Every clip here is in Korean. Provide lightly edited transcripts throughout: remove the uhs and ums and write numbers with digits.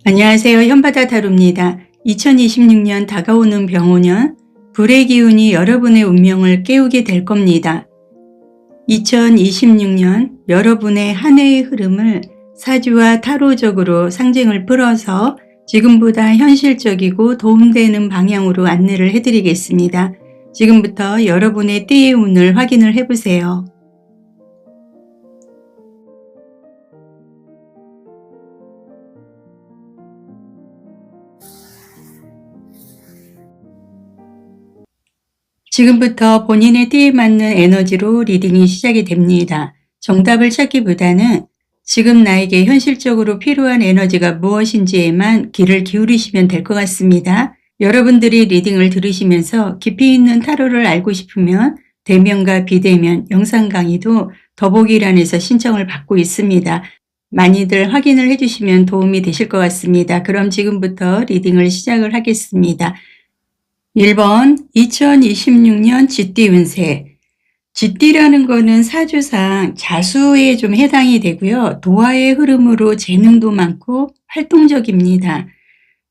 안녕하세요. 현바다 타로입니다. 2026년 다가오는 병오년, 불의 기운이 여러분의 운명을 깨우게 될 겁니다. 2026년 여러분의 한 해의 흐름을 사주와 타로적으로 상징을 풀어서 지금보다 현실적이고 도움되는 방향으로 안내를 해드리겠습니다. 지금부터 여러분의 띠의 운을 확인을 해보세요. 지금부터 본인의 띠에 맞는 에너지로 리딩이 시작이 됩니다. 정답을 찾기보다는 지금 나에게 현실적으로 필요한 에너지가 무엇인지에만 귀를 기울이시면 될 것 같습니다. 여러분들이 리딩을 들으시면서 깊이 있는 타로를 알고 싶으면 대면과 비대면 영상 강의도 더보기란에서 신청을 받고 있습니다. 많이들 확인을 해주시면 도움이 되실 것 같습니다. 그럼 지금부터 리딩을 시작을 하겠습니다. 1번 2026년 쥐띠 운세. 쥐띠라는 거는 사주상 자수에 좀 해당이 되고요. 도화의 흐름으로 재능도 많고 활동적입니다.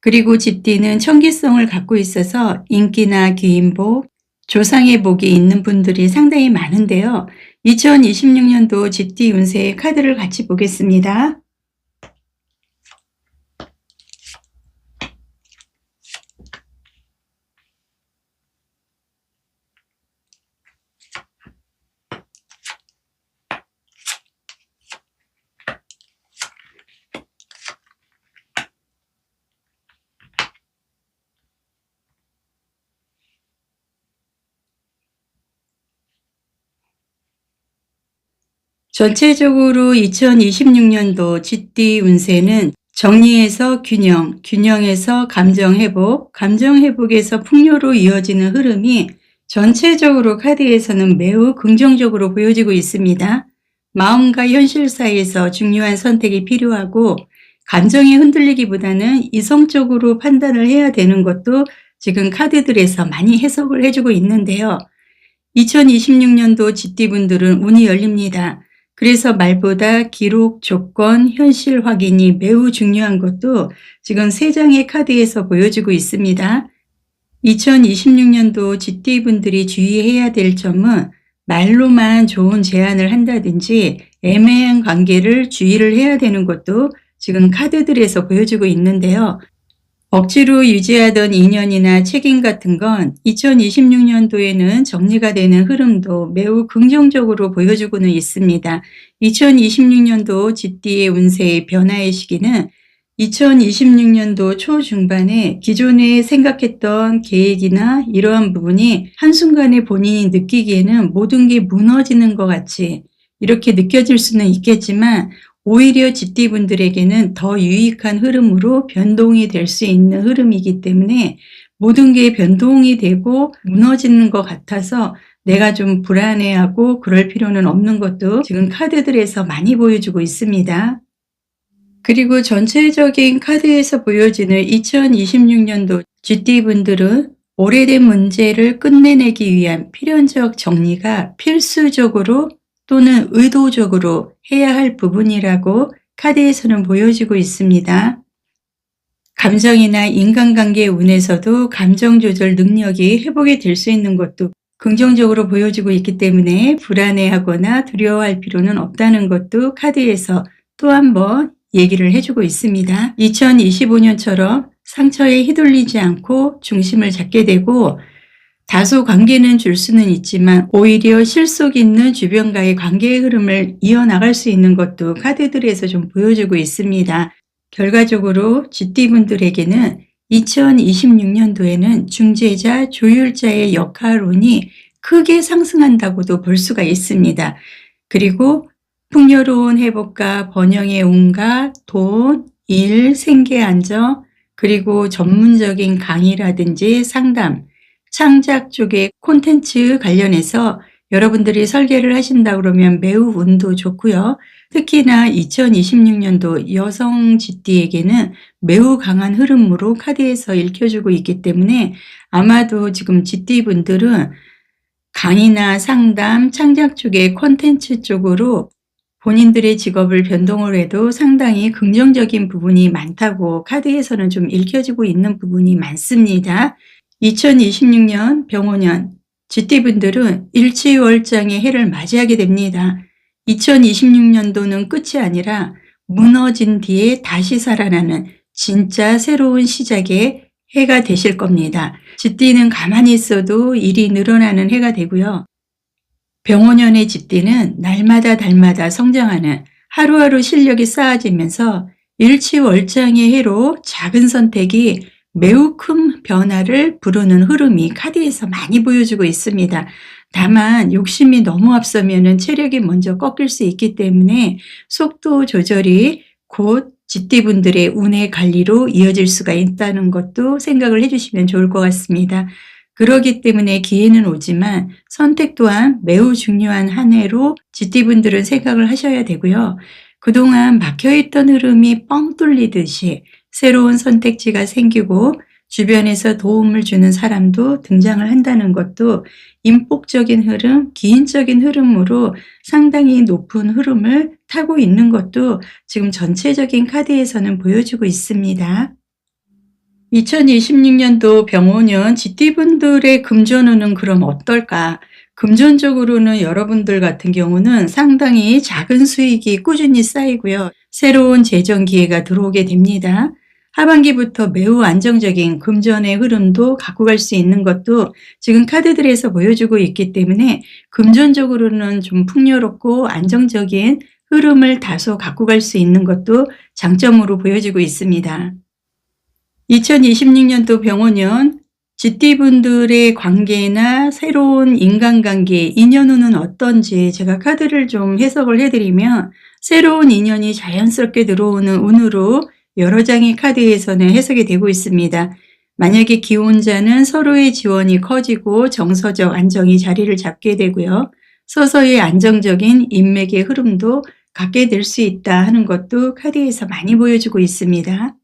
그리고 쥐띠는 청기성을 갖고 있어서 인기나 귀인복, 조상의 복이 있는 분들이 상당히 많은데요. 2026년도 쥐띠 운세의 카드를 같이 보겠습니다. 전체적으로 2026년도 쥐띠 운세는 정리해서 균형, 균형에서 감정회복, 감정회복에서 풍요로 이어지는 흐름이 전체적으로 카드에서는 매우 긍정적으로 보여지고 있습니다. 마음과 현실 사이에서 중요한 선택이 필요하고 감정이 흔들리기보다는 이성적으로 판단을 해야 되는 것도 지금 카드들에서 많이 해석을 해주고 있는데요. 2026년도 쥐띠분들은 운이 열립니다. 그래서 말보다 기록, 조건, 현실 확인이 매우 중요한 것도 지금 3장의 카드에서 보여주고 있습니다. 2026년도 쥐띠분들이 주의해야 될 점은 말로만 좋은 제안을 한다든지 애매한 관계를 주의를 해야 되는 것도 지금 카드들에서 보여주고 있는데요. 억지로 유지하던 인연이나 책임 같은 건 2026년도에는 정리가 되는 흐름도 매우 긍정적으로 보여주고는 있습니다. 2026년도 쥐띠의 운세의 변화의 시기는 2026년도 초중반에 기존에 생각했던 계획이나 이러한 부분이 한순간에 본인이 느끼기에는 모든 게 무너지는 것 같이 이렇게 느껴질 수는 있겠지만 오히려 쥐띠분들에게는 더 유익한 흐름으로 변동이 될 수 있는 흐름이기 때문에 모든 게 변동이 되고 무너지는 것 같아서 내가 좀 불안해하고 그럴 필요는 없는 것도 지금 카드들에서 많이 보여주고 있습니다. 그리고 전체적인 카드에서 보여지는 2026년도 쥐띠분들은 오래된 문제를 끝내내기 위한 필연적 정리가 필수적으로 또는 의도적으로 해야 할 부분이라고 카드에서는 보여지고 있습니다. 감정이나 인간관계 운에서도 감정 조절 능력이 회복이 될 수 있는 것도 긍정적으로 보여지고 있기 때문에 불안해하거나 두려워할 필요는 없다는 것도 카드에서 또 한 번 얘기를 해주고 있습니다. 2025년처럼 상처에 휘둘리지 않고 중심을 잡게 되고 다소 관계는 줄 수는 있지만 오히려 실속 있는 주변과의 관계의 흐름을 이어나갈 수 있는 것도 카드들에서 좀 보여주고 있습니다. 결과적으로 쥐띠분들에게는 2026년도에는 중재자, 조율자의 역할운이 크게 상승한다고도 볼 수가 있습니다. 그리고 풍요로운 회복과 번영의 운과 돈, 일, 생계 안정, 그리고 전문적인 강의라든지 상담, 창작 쪽의 콘텐츠 관련해서 여러분들이 설계를 하신다 그러면 매우 운도 좋고요. 특히나 2026년도 여성 쥐띠에게는 매우 강한 흐름으로 카드에서 읽혀주고 있기 때문에 아마도 지금 쥐띠분들은 강의나 상담, 창작 쪽의 콘텐츠 쪽으로 본인들의 직업을 변동을 해도 상당히 긍정적인 부분이 많다고 카드에서는 좀 읽혀지고 있는 부분이 많습니다. 2026년 병오년 GT분들은 일치월장의 해를 맞이하게 됩니다. 2026년도는 끝이 아니라 무너진 뒤에 다시 살아나는 진짜 새로운 시작의 해가 되실 겁니다. GT는 가만히 있어도 일이 늘어나는 해가 되고요. 병오년의 GT는 날마다 성장하는 하루하루 실력이 쌓아지면서 일치월장의 해로 작은 선택이 매우 큰 변화를 부르는 흐름이 카드에서 많이 보여주고 있습니다. 다만 욕심이 너무 앞서면 체력이 먼저 꺾일 수 있기 때문에 속도 조절이 곧 GT분들의 운의 관리로 이어질 수가 있다는 것도 생각을 해주시면 좋을 것 같습니다. 그러기 때문에 기회는 오지만 선택 또한 매우 중요한 한 해로 GT분들은 생각을 하셔야 되고요. 그동안 막혀있던 흐름이 뻥 뚫리듯이 새로운 선택지가 생기고 주변에서 도움을 주는 사람도 등장을 한다는 것도 임폭적인 흐름, 기인적인 흐름으로 상당히 높은 흐름을 타고 있는 것도 지금 전체적인 카드에서는 보여주고 있습니다. 2026년도 병오년 GT분들의 금전운은 그럼 어떨까? 금전적으로는 여러분들 같은 경우는 상당히 작은 수익이 꾸준히 쌓이고요. 새로운 재정 기회가 들어오게 됩니다. 하반기부터 매우 안정적인 금전의 흐름도 갖고 갈 수 있는 것도 지금 카드들에서 보여주고 있기 때문에 금전적으로는 좀 풍요롭고 안정적인 흐름을 다소 갖고 갈 수 있는 것도 장점으로 보여지고 있습니다. 2026년도 병오년 GT분들의 관계나 새로운 인간관계, 인연운은 어떤지 제가 카드를 좀 해석을 해드리면 새로운 인연이 자연스럽게 들어오는 운으로 여러 장의 카드에서는 해석이 되고 있습니다. 만약에 기혼자는 서로의 지원이 커지고 정서적 안정이 자리를 잡게 되고요. 서서히 안정적인 인맥의 흐름도 갖게 될 수 있다 하는 것도 카드에서 많이 보여주고 있습니다.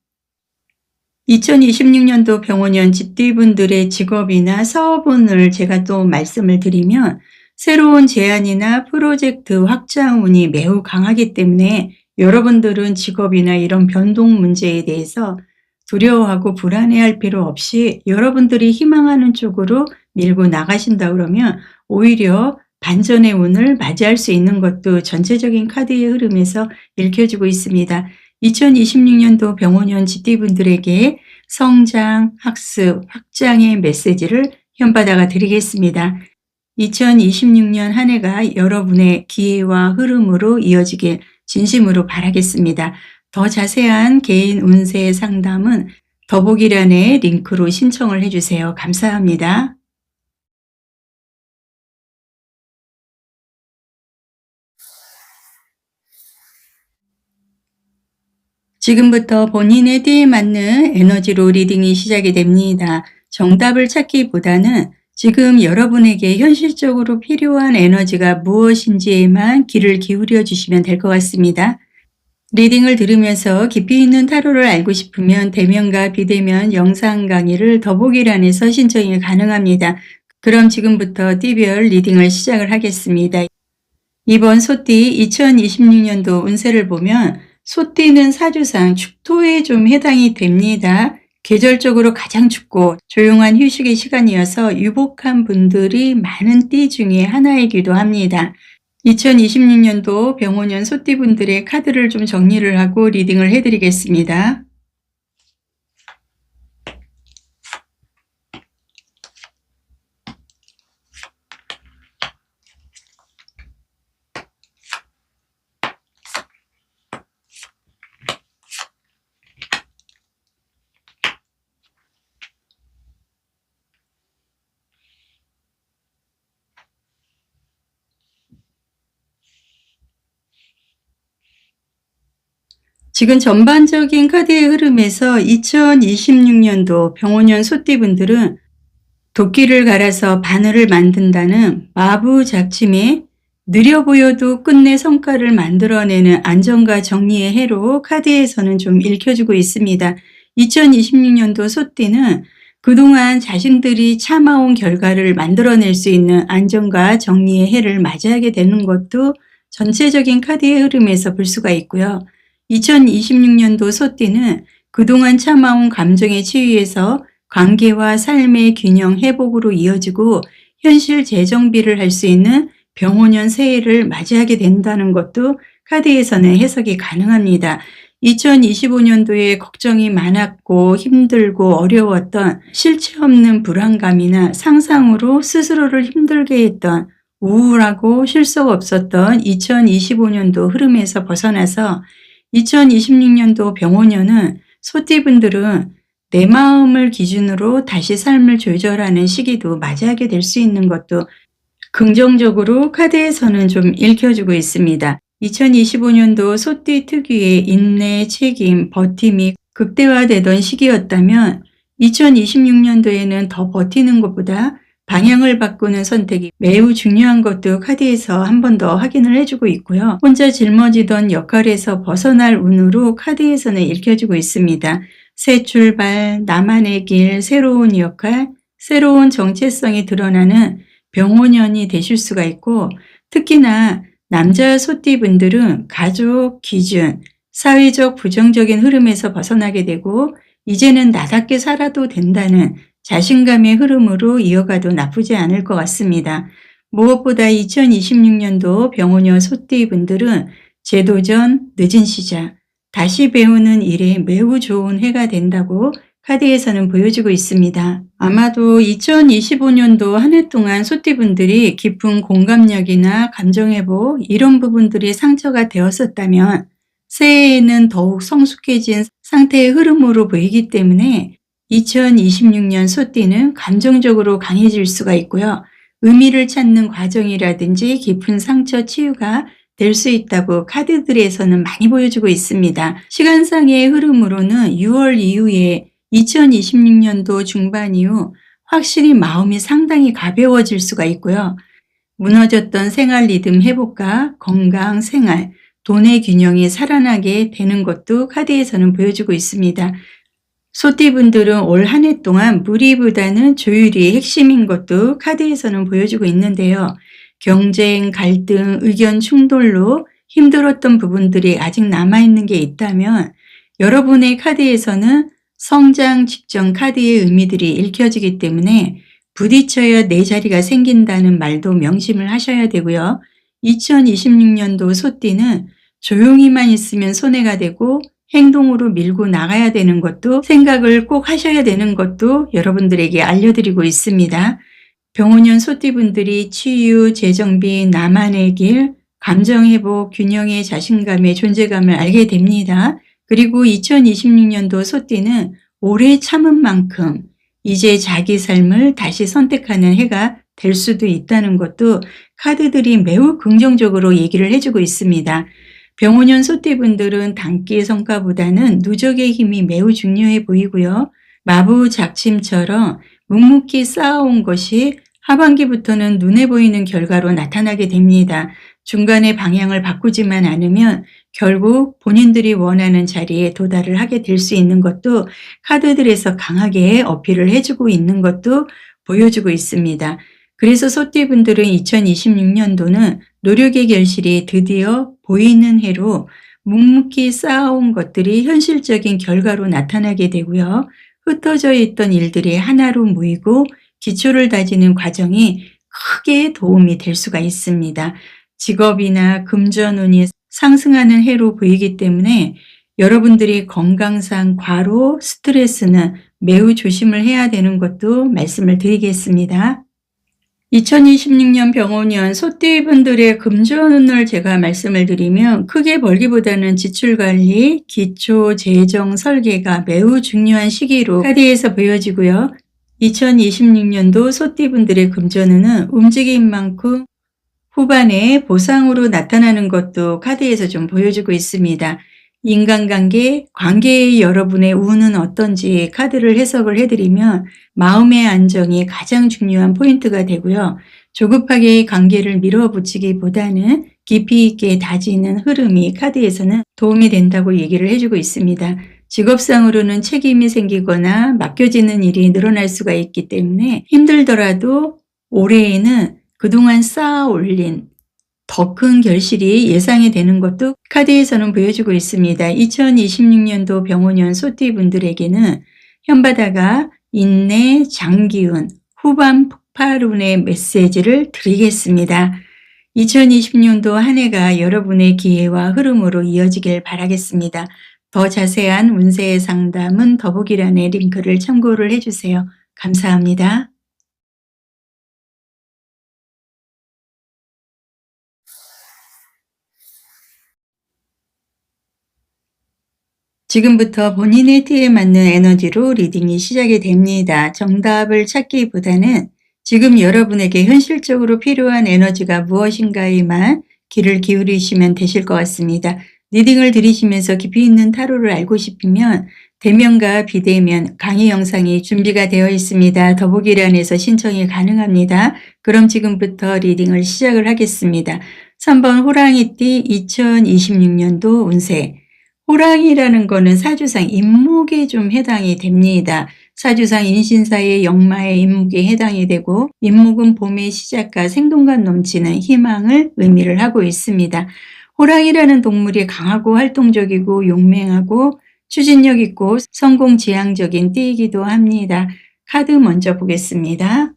2026년도 병오년 GT분들의 직업이나 사업운을 제가 또 말씀을 드리면 새로운 제안이나 프로젝트 확장운이 매우 강하기 때문에 여러분들은 직업이나 이런 변동 문제에 대해서 두려워하고 불안해할 필요 없이 여러분들이 희망하는 쪽으로 밀고 나가신다 그러면 오히려 반전의 운을 맞이할 수 있는 것도 전체적인 카드의 흐름에서 읽혀지고 있습니다. 2026년도 병오년 GT분들에게 성장, 학습, 확장의 메시지를 현바다가 드리겠습니다. 2026년 한 해가 여러분의 기회와 흐름으로 이어지길 진심으로 바라겠습니다. 더 자세한 개인 운세 상담은 더보기란의 링크로 신청을 해주세요. 감사합니다. 지금부터 본인의 띠에 맞는 에너지로 리딩이 시작이 됩니다. 정답을 찾기보다는 지금 여러분에게 현실적으로 필요한 에너지가 무엇인지에만 귀를 기울여 주시면 될 것 같습니다. 리딩을 들으면서 깊이 있는 타로를 알고 싶으면 대면과 비대면 영상 강의를 더보기란에서 신청이 가능합니다. 그럼 지금부터 띠별 리딩을 시작을 하겠습니다. 이번 소띠 2026년도 운세를 보면 소띠는 사주상 축토에 좀 해당이 됩니다. 계절적으로 가장 춥고 조용한 휴식의 시간이어서 유복한 분들이 많은 띠 중에 하나이기도 합니다. 2026년도 병오년 소띠분들의 카드를 좀 정리를 하고 리딩을 해드리겠습니다. 지금 전반적인 카드의 흐름에서 2026년도 병오년 소띠분들은 도끼를 갈아서 바늘을 만든다는 마부작침에 느려 보여도 끝내 성과를 만들어내는 안정과 정리의 해로 카드에서는 좀 읽혀주고 있습니다. 2026년도 소띠는 그동안 자신들이 참아온 결과를 만들어낼 수 있는 안정과 정리의 해를 맞이하게 되는 것도 전체적인 카드의 흐름에서 볼 수가 있고요. 2026년도 소띠는 그동안 참아온 감정의 치유에서 관계와 삶의 균형 회복으로 이어지고 현실 재정비를 할 수 있는 병오년 새해를 맞이하게 된다는 것도 카드에서는 해석이 가능합니다. 2025년도에 걱정이 많았고 힘들고 어려웠던 실체 없는 불안감이나 상상으로 스스로를 힘들게 했던 우울하고 실속 없었던 2025년도 흐름에서 벗어나서 2026년도 병오년은 소띠분들은 내 마음을 기준으로 다시 삶을 조절하는 시기도 맞이하게 될 수 있는 것도 긍정적으로 카드에서는 좀 읽혀주고 있습니다. 2025년도 소띠 특유의 인내, 책임, 버팀이 극대화되던 시기였다면 2026년도에는 더 버티는 것보다 방향을 바꾸는 선택이 매우 중요한 것도 카드에서 한 번 더 확인을 해주고 있고요. 혼자 짊어지던 역할에서 벗어날 운으로 카드에서는 읽혀주고 있습니다. 새 출발, 나만의 길, 새로운 역할, 새로운 정체성이 드러나는 병오년이 되실 수가 있고, 특히나 남자 소띠분들은 가족, 기준, 사회적 부정적인 흐름에서 벗어나게 되고 이제는 나답게 살아도 된다는 자신감의 흐름으로 이어가도 나쁘지 않을 것 같습니다. 무엇보다 2026년도 병오년 소띠분들은 재도전, 늦은 시작, 다시 배우는 일에 매우 좋은 해가 된다고 카드에서는 보여주고 있습니다. 아마도 2025년도 한 해 동안 소띠분들이 깊은 공감력이나 감정회복 이런 부분들이 상처가 되었었다면 새해에는 더욱 성숙해진 상태의 흐름으로 보이기 때문에 2026년 소띠는 감정적으로 강해질 수가 있고요. 의미를 찾는 과정이라든지 깊은 상처 치유가 될 수 있다고 카드들에서는 많이 보여주고 있습니다. 시간상의 흐름으로는 6월 이후에 2026년도 중반 이후 확실히 마음이 상당히 가벼워질 수가 있고요. 무너졌던 생활 리듬 회복과 건강, 생활, 돈의 균형이 살아나게 되는 것도 카드에서는 보여주고 있습니다. 소띠분들은 올 한 해 동안 무리보다는 조율이 핵심인 것도 카드에서는 보여주고 있는데요. 경쟁, 갈등, 의견 충돌로 힘들었던 부분들이 아직 남아있는 게 있다면 여러분의 카드에서는 성장 직전 카드의 의미들이 읽혀지기 때문에 부딪혀야 내 자리가 생긴다는 말도 명심을 하셔야 되고요. 2026년도 소띠는 조용히만 있으면 손해가 되고 행동으로 밀고 나가야 되는 것도 생각을 꼭 하셔야 되는 것도 여러분들에게 알려드리고 있습니다. 병오년 소띠분들이 치유, 재정비, 나만의 길, 감정회복, 균형의 자신감의 존재감을 알게 됩니다. 그리고 2026년도 소띠는 오래 참은 만큼 이제 자기 삶을 다시 선택하는 해가 될 수도 있다는 것도 카드들이 매우 긍정적으로 얘기를 해주고 있습니다. 병오년 소띠분들은 단기 성과보다는 누적의 힘이 매우 중요해 보이고요. 마부작침처럼 묵묵히 쌓아온 것이 하반기부터는 눈에 보이는 결과로 나타나게 됩니다. 중간에 방향을 바꾸지만 않으면 결국 본인들이 원하는 자리에 도달을 하게 될 수 있는 것도 카드들에서 강하게 어필을 해주고 있는 것도 보여주고 있습니다. 그래서 소띠분들은 2026년도는 노력의 결실이 드디어 보이는 해로 묵묵히 쌓아온 것들이 현실적인 결과로 나타나게 되고요. 흩어져 있던 일들이 하나로 모이고 기초를 다지는 과정이 크게 도움이 될 수가 있습니다. 직업이나 금전운이 상승하는 해로 보이기 때문에 여러분들이 건강상 과로, 스트레스는 매우 조심을 해야 되는 것도 말씀을 드리겠습니다. 2026년 병오년 소띠분들의 금전운을 제가 말씀을 드리면 크게 벌기보다는 지출관리, 기초, 재정, 설계가 매우 중요한 시기로 카드에서 보여지고요. 2026년도 소띠분들의 금전운은 움직임 만큼 후반에 보상으로 나타나는 것도 카드에서 좀 보여주고 있습니다. 인간관계, 관계의 여러분의 운은 어떤지 카드를 해석을 해드리면 마음의 안정이 가장 중요한 포인트가 되고요. 조급하게 관계를 밀어붙이기보다는 깊이 있게 다지는 흐름이 카드에서는 도움이 된다고 얘기를 해주고 있습니다. 직업상으로는 책임이 생기거나 맡겨지는 일이 늘어날 수가 있기 때문에 힘들더라도 올해에는 그동안 쌓아 올린 더 큰 결실이 예상이 되는 것도 카드에서는 보여주고 있습니다. 2026년도 병오년 소띠 분들에게는 현바다가 인내, 장기운, 후반 폭발운의 메시지를 드리겠습니다. 2020년도 한 해가 여러분의 기회와 흐름으로 이어지길 바라겠습니다. 더 자세한 운세 상담은 더보기란의 링크를 참고를 해주세요. 감사합니다. 지금부터 본인의 티에 맞는 에너지로 리딩이 시작이 됩니다. 정답을 찾기보다는 지금 여러분에게 현실적으로 필요한 에너지가 무엇인가에만 귀를 기울이시면 되실 것 같습니다. 리딩을 들으시면서 깊이 있는 타로를 알고 싶으면 대면과 비대면 강의 영상이 준비가 되어 있습니다. 더보기란에서 신청이 가능합니다. 그럼 지금부터 리딩을 시작을 하겠습니다. 3번 호랑이띠 2026년도 운세. 호랑이라는 거는 사주상 임목에 좀 해당이 됩니다. 사주상 인신사의 역마의 임목에 해당이 되고 임목은 봄의 시작과 생동감 넘치는 희망을 의미를 하고 있습니다. 호랑이라는 동물이 강하고 활동적이고 용맹하고 추진력 있고 성공지향적인 띠이기도 합니다. 카드 먼저 보겠습니다.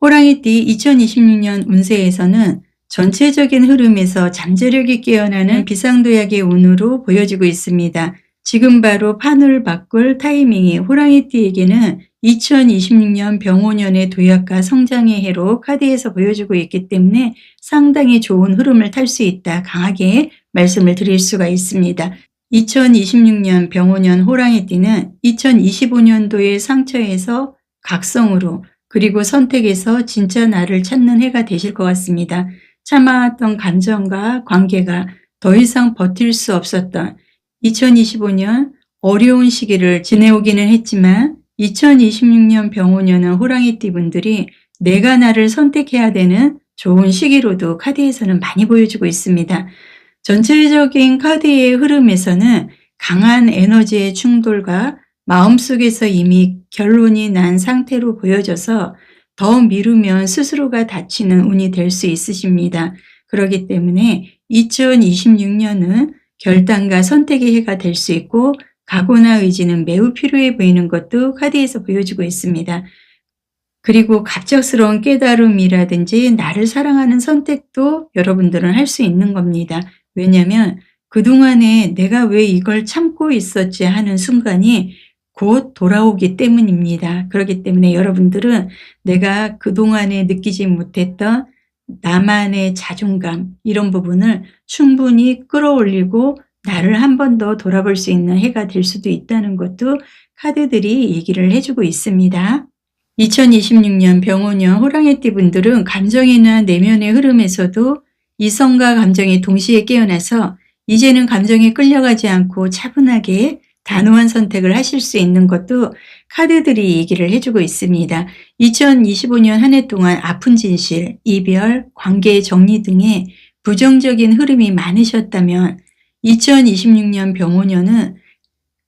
호랑이띠 2026년 운세에서는 전체적인 흐름에서 잠재력이 깨어나는 비상도약의 운으로 보여지고 있습니다. 지금 바로 판을 바꿀 타이밍이 호랑이띠에게는 2026년 병오년의 도약과 성장의 해로 카드에서 보여주고 있기 때문에 상당히 좋은 흐름을 탈 수 있다. 강하게 말씀을 드릴 수가 있습니다. 2026년 병오년 호랑이띠는 2025년도의 상처에서 각성으로 그리고 선택해서 진짜 나를 찾는 해가 되실 것 같습니다. 참아왔던 감정과 관계가 더 이상 버틸 수 없었던 2025년 어려운 시기를 지내오기는 했지만 2026년 병오년은 호랑이띠 분들이 내가 나를 선택해야 되는 좋은 시기로도 카드에서는 많이 보여주고 있습니다. 전체적인 카드의 흐름에서는 강한 에너지의 충돌과 마음속에서 이미 결론이 난 상태로 보여져서 더 미루면 스스로가 다치는 운이 될 수 있으십니다. 그렇기 때문에 2026년은 결단과 선택의 해가 될 수 있고 각오나 의지는 매우 필요해 보이는 것도 카드에서 보여주고 있습니다. 그리고 갑작스러운 깨달음이라든지 나를 사랑하는 선택도 여러분들은 할 수 있는 겁니다. 왜냐하면 그동안에 내가 왜 이걸 참고 있었지 하는 순간이 곧 돌아오기 때문입니다. 그렇기 때문에 여러분들은 내가 그동안에 느끼지 못했던 나만의 자존감 이런 부분을 충분히 끌어올리고 나를 한 번 더 돌아볼 수 있는 해가 될 수도 있다는 것도 카드들이 얘기를 해주고 있습니다. 2026년 병오년 호랑이띠 분들은 감정이나 내면의 흐름에서도 이성과 감정이 동시에 깨어나서 이제는 감정에 끌려가지 않고 차분하게 단호한 선택을 하실 수 있는 것도 카드들이 얘기를 해주고 있습니다. 2025년 한 해 동안 아픈 진실, 이별, 관계 정리 등의 부정적인 흐름이 많으셨다면 2026년 병오년은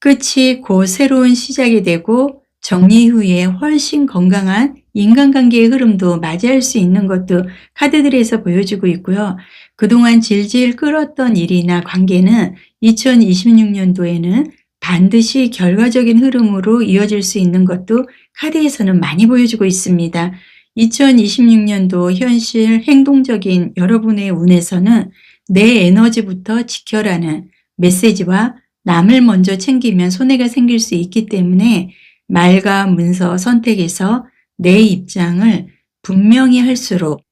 끝이 곧 새로운 시작이 되고 정리 후에 훨씬 건강한 인간관계의 흐름도 맞이할 수 있는 것도 카드들에서 보여주고 있고요. 그동안 질질 끌었던 일이나 관계는 2026년도에는 반드시 결과적인 흐름으로 이어질 수 있는 것도 카드에서는 많이 보여주고 있습니다. 2026년도 현실 행동적인 여러분의 운에서는 내 에너지부터 지켜라는 메시지와 남을 먼저 챙기면 손해가 생길 수 있기 때문에 말과 문서 선택에서 내 입장을 분명히 할수록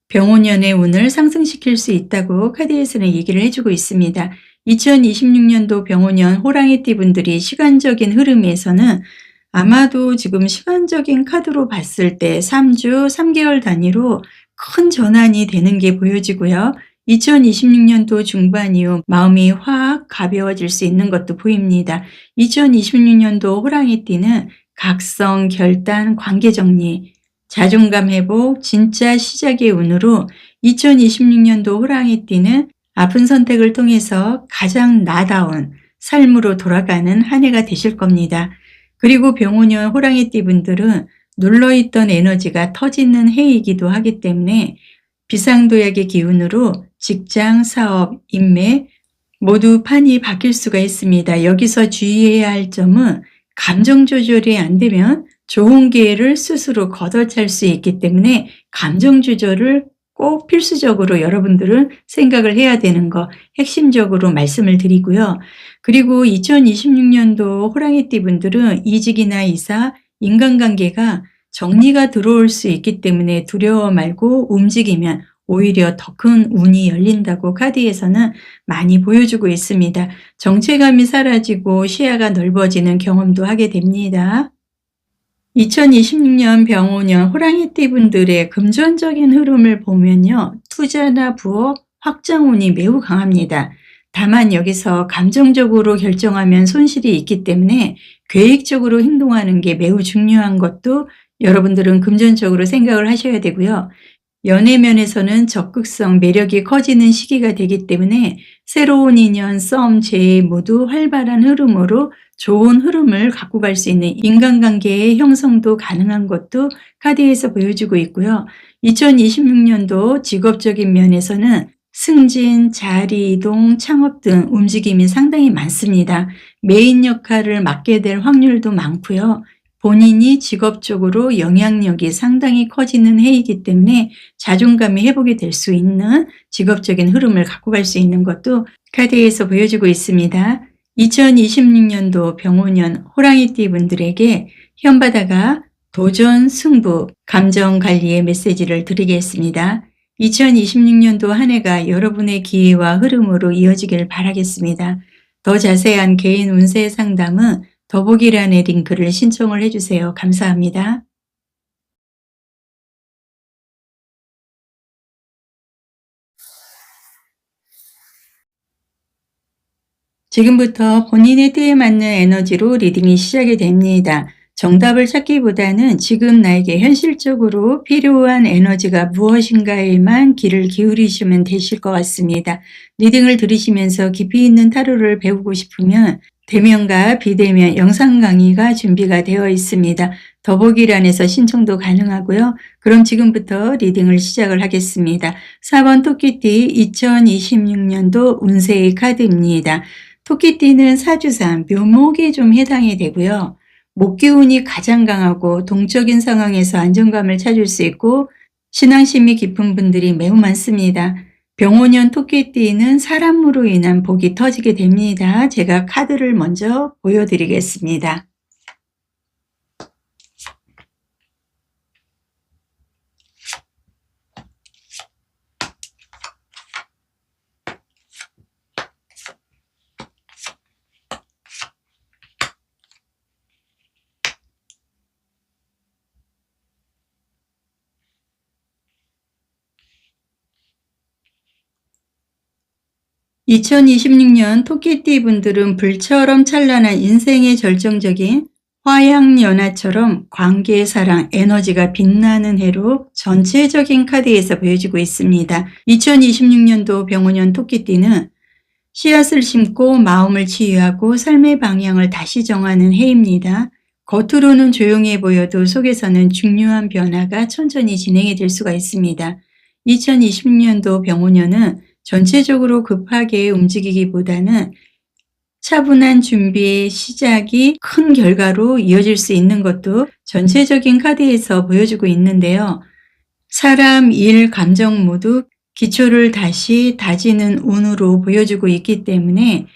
병오년의 운을 상승시킬 수 있다고 카드에서는 얘기를 해주고 있습니다. 2026년도 병오년 호랑이띠 분들이 시간적인 흐름에서는 아마도 지금 시간적인 카드로 봤을 때 3주, 3개월 단위로 큰 전환이 되는 게 보여지고요. 2026년도 중반 이후 마음이 확 가벼워질 수 있는 것도 보입니다. 2026년도 호랑이띠는 각성, 결단, 관계 정리, 자존감 회복, 진짜 시작의 운으로 2026년도 호랑이띠는 아픈 선택을 통해서 가장 나다운 삶으로 돌아가는 한 해가 되실 겁니다. 그리고 병오년 호랑이띠 분들은 눌러있던 에너지가 터지는 해이기도 하기 때문에 비상도약의 기운으로 직장, 사업, 인맥 모두 판이 바뀔 수가 있습니다. 여기서 주의해야 할 점은 감정 조절이 안 되면 좋은 기회를 스스로 걷어찰 수 있기 때문에 감정 조절을 꼭 필수적으로 여러분들은 생각을 해야 되는 거 핵심적으로 말씀을 드리고요. 그리고 2026년도 호랑이띠 분들은 이직이나 이사, 인간관계가 정리가 들어올 수 있기 때문에 두려워 말고 움직이면 오히려 더 큰 운이 열린다고 카드에서는 많이 보여주고 있습니다. 정체감이 사라지고 시야가 넓어지는 경험도 하게 됩니다. 2026년 병오년 호랑이띠 분들의 금전적인 흐름을 보면요. 투자나 부업, 확장운이 매우 강합니다. 다만 여기서 감정적으로 결정하면 손실이 있기 때문에 계획적으로 행동하는 게 매우 중요한 것도 여러분들은 금전적으로 생각을 하셔야 되고요. 연애면에서는 적극성, 매력이 커지는 시기가 되기 때문에 새로운 인연, 썸, 재회 모두 활발한 흐름으로 좋은 흐름을 갖고 갈 수 있는 인간관계의 형성도 가능한 것도 카드에서 보여주고 있고요. 2026년도 직업적인 면에서는 승진, 자리 이동, 창업 등 움직임이 상당히 많습니다. 메인 역할을 맡게 될 확률도 많고요. 본인이 직업적으로 영향력이 상당히 커지는 해이기 때문에 자존감이 회복이 될 수 있는 직업적인 흐름을 갖고 갈 수 있는 것도 카드에서 보여주고 있습니다. 2026년도 병오년 호랑이띠 분들에게 현바다가 도전, 승부, 감정 관리의 메시지를 드리겠습니다. 2026년도 한 해가 여러분의 기회와 흐름으로 이어지길 바라겠습니다. 더 자세한 개인 운세 상담은 더보기란의 링크를 신청을 해주세요. 감사합니다. 지금부터 본인의 때에 맞는 에너지로 리딩이 시작이 됩니다. 정답을 찾기보다는 지금 나에게 현실적으로 필요한 에너지가 무엇인가에만 귀를 기울이시면 되실 것 같습니다. 리딩을 들으시면서 깊이 있는 타로를 배우고 싶으면 대면과 비대면 영상 강의가 준비가 되어 있습니다. 더보기란에서 신청도 가능하고요. 그럼 지금부터 리딩을 시작을 하겠습니다. 4번 토끼띠 2026년도 운세의 카드입니다. 토끼띠는 사주산, 묘목에 좀 해당이 되고요. 목기운이 가장 강하고 동적인 상황에서 안정감을 찾을 수 있고 신앙심이 깊은 분들이 매우 많습니다. 병오년 토끼띠는 사람으로 인한 복이 터지게 됩니다. 제가 카드를 먼저 보여드리겠습니다. (2026년) 토끼띠 분들은 불처럼 찬란한 인생의 절정적인 화양연화처럼 관계, 사랑, 에너지가 빛나는 해로 전체적인 카드에서 보여지고 있습니다. 2026년도 병오년 토끼띠는 씨앗을 심고 마음을 치유하고 삶의 방향을 다시 정하는 해입니다. 겉으로는 조용해 보여도 속에서는 중요한 변화가 천천히 진행이 될 수가 있습니다. 2026년도 병오년은 전체적으로 급하게 움직이기보다는 차분한 준비의 시작이 큰 결과로 이어질 수 있는 것도 전체적인 카드에서 보여주고 있는데요. 사람, 일, 감정 모두 기초를 다시 다지는 운으로 보여주고 있기 때문에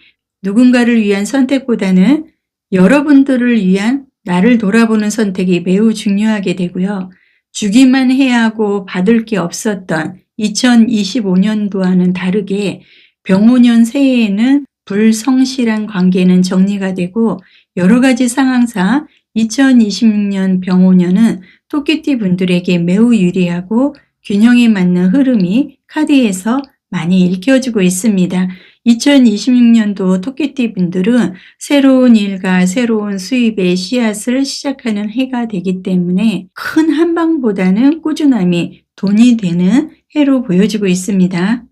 누군가를 위한 선택보다는 여러분들을 위한 나를 돌아보는 선택이 매우 중요하게 되고요. 주기만 해야 하고 받을 게 없었던 2025년도와는 다르게 병오년 새해에는 불성실한 관계는 정리가 되고 여러 가지 상황상 2026년 병오년은 토끼띠 분들에게 매우 유리하고 균형에 맞는 흐름이 카드에서 많이 읽혀지고 있습니다. 2026년도 토끼띠 분들은 새로운 일과 새로운 수입의 씨앗을 시작하는 해가 되기 때문에 큰 한방보다는 꾸준함이 돈이 되는 해로 보여지고 있습니다.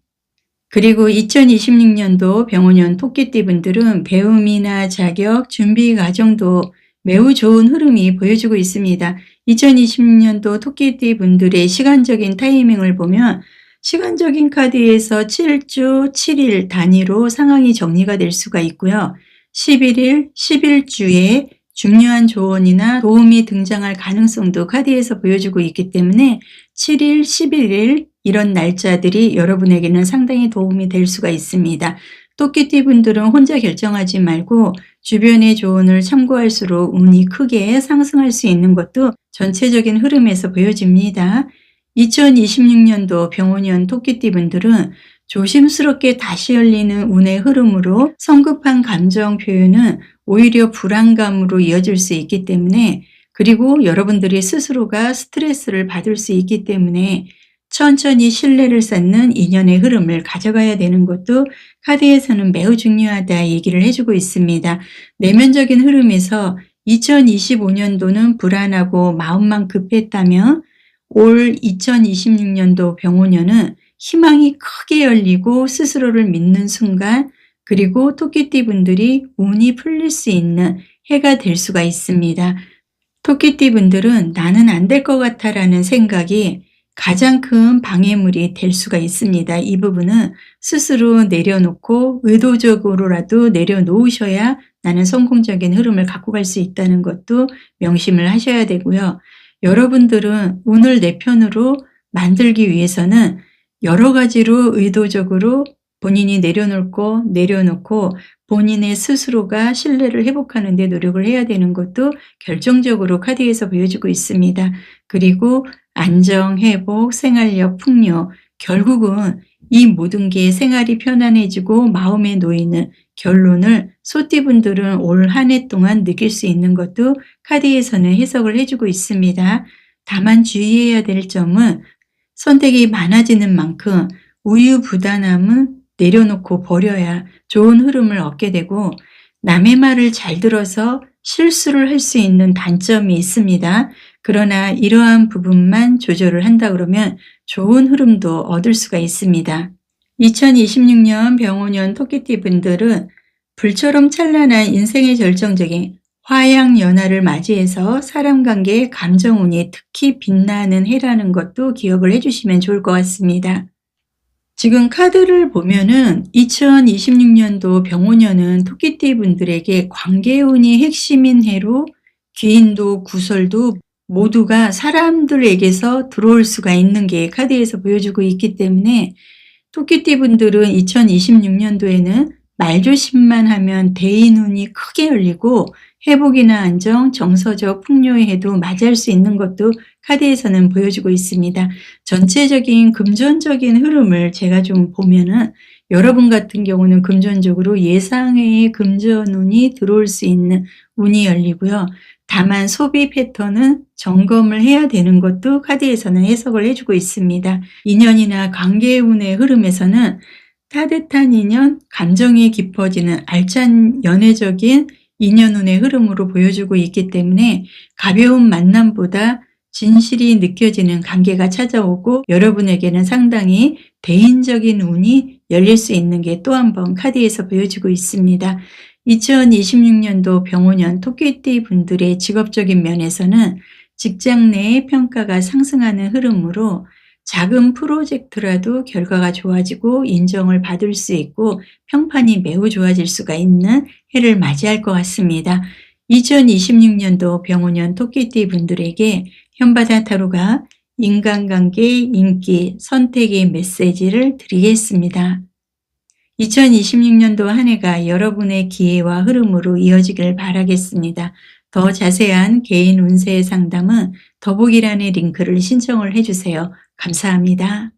그리고 2026년도 병원년 토끼띠 분들은 배움이나 자격, 준비 과정도 매우 좋은 흐름이 보여지고 있습니다. 2026년도 토끼띠 분들의 시간적인 타이밍을 보면 시간적인 카드에서 7주 7일 단위로 상황이 정리가 될 수가 있고요. 11일, 11주에 중요한 조언이나 도움이 등장할 가능성도 카드에서 보여주고 있기 때문에 7일, 11일 이런 날짜들이 여러분에게는 상당히 도움이 될 수가 있습니다. 토끼띠 분들은 혼자 결정하지 말고 주변의 조언을 참고할수록 운이 크게 상승할 수 있는 것도 전체적인 흐름에서 보여집니다. 2026년도 병원년 토끼띠 분들은 조심스럽게 다시 열리는 운의 흐름으로 성급한 감정 표현은 오히려 불안감으로 이어질 수 있기 때문에, 그리고 여러분들이 스스로가 스트레스를 받을 수 있기 때문에 천천히 신뢰를 쌓는 인연의 흐름을 가져가야 되는 것도 카드에서는 매우 중요하다 얘기를 해주고 있습니다. 내면적인 흐름에서 2025년도는 불안하고 마음만 급했다면 올 2026년도 병원년은 희망이 크게 열리고 스스로를 믿는 순간, 그리고 토끼띠 분들이 운이 풀릴 수 있는 해가 될 수가 있습니다. 토끼띠 분들은 나는 안 될 것 같아 라는 생각이 가장 큰 방해물이 될 수가 있습니다. 이 부분은 스스로 내려놓고 의도적으로라도 내려놓으셔야 나는 성공적인 흐름을 갖고 갈 수 있다는 것도 명심을 하셔야 되고요. 여러분들은 운을 내 편으로 만들기 위해서는 여러 가지로 의도적으로 본인이 내려놓고 본인의 스스로가 신뢰를 회복하는 데 노력을 해야 되는 것도 결정적으로 카드에서 보여주고 있습니다. 그리고 안정, 회복, 생활력, 풍요, 결국은 이 모든 게 생활이 편안해지고 마음에 놓이는 결론을 소띠분들은 올 한 해 동안 느낄 수 있는 것도 카드에서는 해석을 해주고 있습니다. 다만 주의해야 될 점은 선택이 많아지는 만큼 우유부단함은 내려놓고 버려야 좋은 흐름을 얻게 되고, 남의 말을 잘 들어서 실수를 할 수 있는 단점이 있습니다. 그러나 이러한 부분만 조절을 한다 그러면 좋은 흐름도 얻을 수가 있습니다. 2026년 병원년 토끼띠 분들은 불처럼 찬란한 인생의 결정적인 화양연화를 맞이해서 사람 관계의 감정운이 특히 빛나는 해라는 것도 기억을 해주시면 좋을 것 같습니다. 지금 카드를 보면은 2026년도 병원년은 토끼띠 분들에게 관계운이 핵심인 해로 귀인도 구설도 모두가 사람들에게서 들어올 수가 있는 게 카드에서 보여주고 있기 때문에 토끼띠 분들은 2026년도에는 말조심만 하면 대인운이 크게 열리고 회복이나 안정, 정서적 풍요의 해도 맞이할 수 있는 것도 카드에서는 보여주고 있습니다. 전체적인 금전적인 흐름을 제가 좀 보면은 여러분 같은 경우는 금전적으로 예상외의 금전운이 들어올 수 있는 운이 열리고요. 다만 소비 패턴은 점검을 해야 되는 것도 카드에서는 해석을 해주고 있습니다. 인연이나 관계운의 흐름에서는 따뜻한 인연, 감정이 깊어지는 알찬 연애적인 인연운의 흐름으로 보여주고 있기 때문에 가벼운 만남보다 진실이 느껴지는 관계가 찾아오고 여러분에게는 상당히 대인적인 운이 열릴 수 있는 게 또 한 번 카드에서 보여주고 있습니다. 2026년도 병원년 토끼띠 분들의 직업적인 면에서는 직장 내의 평가가 상승하는 흐름으로 작은 프로젝트라도 결과가 좋아지고 인정을 받을 수 있고 평판이 매우 좋아질 수가 있는 해를 맞이할 것 같습니다. 2026년도 병원년 토끼띠 분들에게 현바다 타로가 인간관계, 인기, 선택의 메시지를 드리겠습니다. 2026년도 한 해가 여러분의 기회와 흐름으로 이어지길 바라겠습니다. 더 자세한 개인 운세 상담은 더보기란의 링크를 신청을 해주세요. 감사합니다.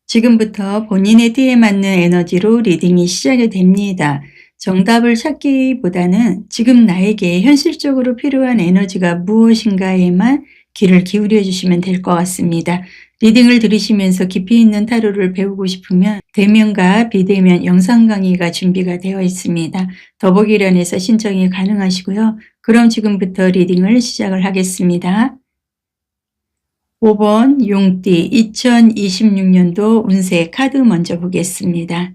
지금부터 본인의 띠에 맞는 에너지로 리딩이 시작이 됩니다. 정답을 찾기보다는 지금 나에게 현실적으로 필요한 에너지가 무엇인가에만 귀를 기울여 주시면 될 것 같습니다. 리딩을 들으시면서 깊이 있는 타로를 배우고 싶으면 대면과 비대면 영상 강의가 준비가 되어 있습니다. 더보기란에서 신청이 가능하시고요. 그럼 지금부터 리딩을 시작을 하겠습니다. 5번 용띠 2026년도 운세 카드 먼저 보겠습니다.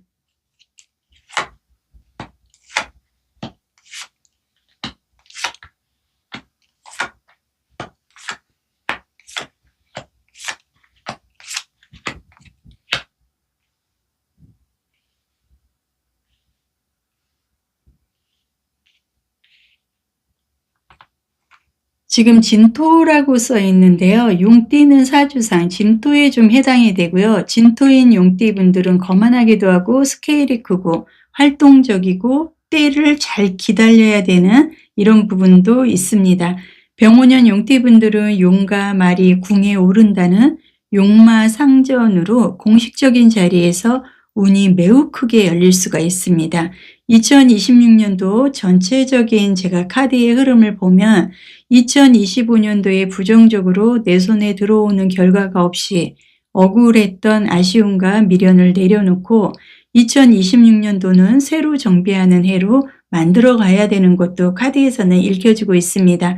지금 진토라고 써 있는데요. 용띠는 사주상 진토에 좀 해당이 되고요. 진토인 용띠분들은 거만하기도 하고 스케일이 크고 활동적이고 때를 잘 기다려야 되는 이런 부분도 있습니다. 병오년 용띠분들은 용과 말이 궁에 오른다는 용마상전으로 공식적인 자리에서 운이 매우 크게 열릴 수가 있습니다. 2026년도 전체적인 제가 카드의 흐름을 보면 2025년도에 부정적으로 내 손에 들어오는 결과가 없이 억울했던 아쉬움과 미련을 내려놓고 2026년도는 새로 정비하는 해로 만들어 가야 되는 것도 카드에서는 읽혀지고 있습니다.